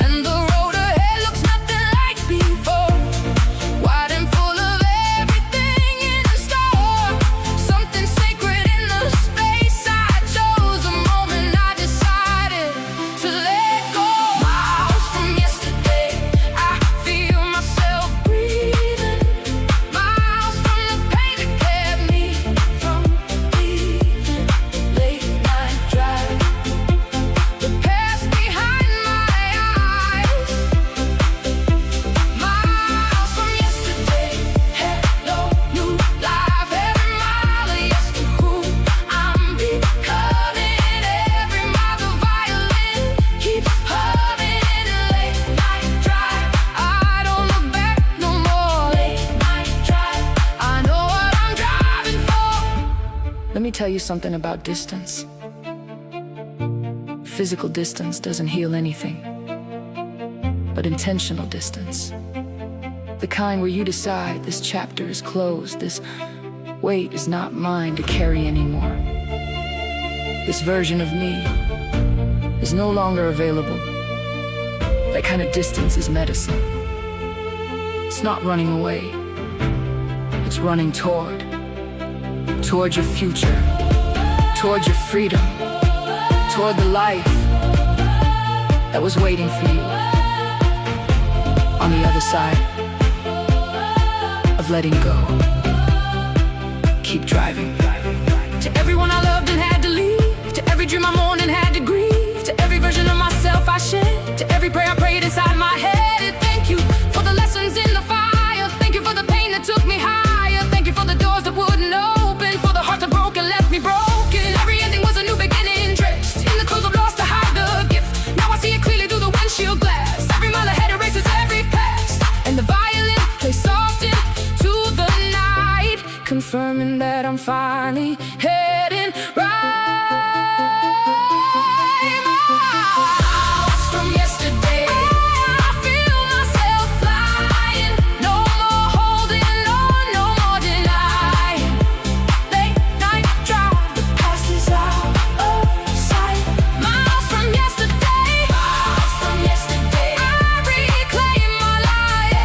And the road ahead looks nothing like before, wide and you something about distance. Physical distance doesn't heal anything, but intentional distance, the kind where you decide this chapter is closed, this weight is not mine to carry anymore. This version of me is no longer available. That kind of distance is medicine. It's not running away. It's running toward your future, toward your freedom, toward the life that was waiting for you on the other side of letting go. Keep driving. To everyone I loved and had to leave, to every dream I mourned and had to grieve, to every version of myself I shed, to every prayer I prayed inside my head. Thank you for the lessons in the fire. Thank you for the pain that took me higher. Thank you for the doors that wouldn't open, for the heart that broke and left me broken. Every ending was a new beginning, dressed in the clothes of lost to hide the gift. Now I see it clearly through the windshield glass. Every mile ahead erases every past, and the violin plays soft into the night, confirming that I'm finally heading right. Miles from yesterday, I feel myself flying. No more holding on, no more denying. Late night drive, the past is out of sight. Miles from yesterday, I reclaim my life.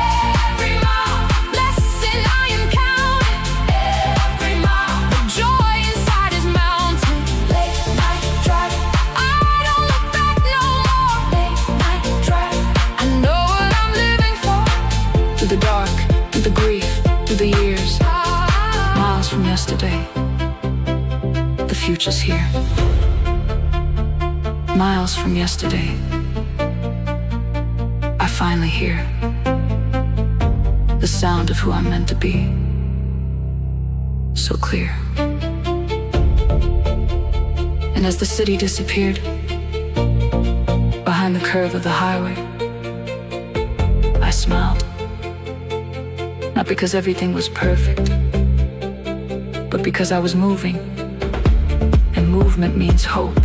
Every mile, blessing I am counting. Every mile, the joy inside is mounting. Late night drive, I don't look back no more. Late night drive, I know what I'm living for. Through the dark, through the grief, through the years, miles from yesterday, the future's here. Miles from yesterday, I finally hear the sound of who I'm meant to be, so clear. And as the city disappeared behind the curve of the highway, I smiled. Not because everything was perfect, but because I was moving. And movement means hope.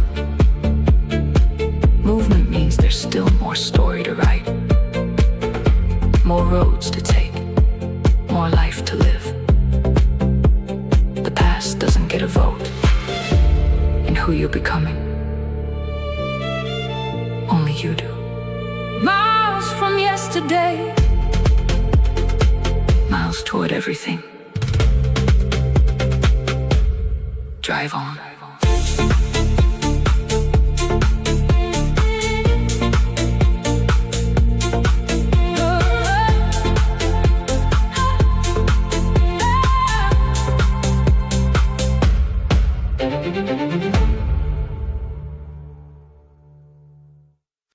Movement means there's still more story to write, more roads to take, more life to live. The past doesn't get a vote in who you're becoming. Only you do. Miles from yesterday, Miles toward everything. Drive on.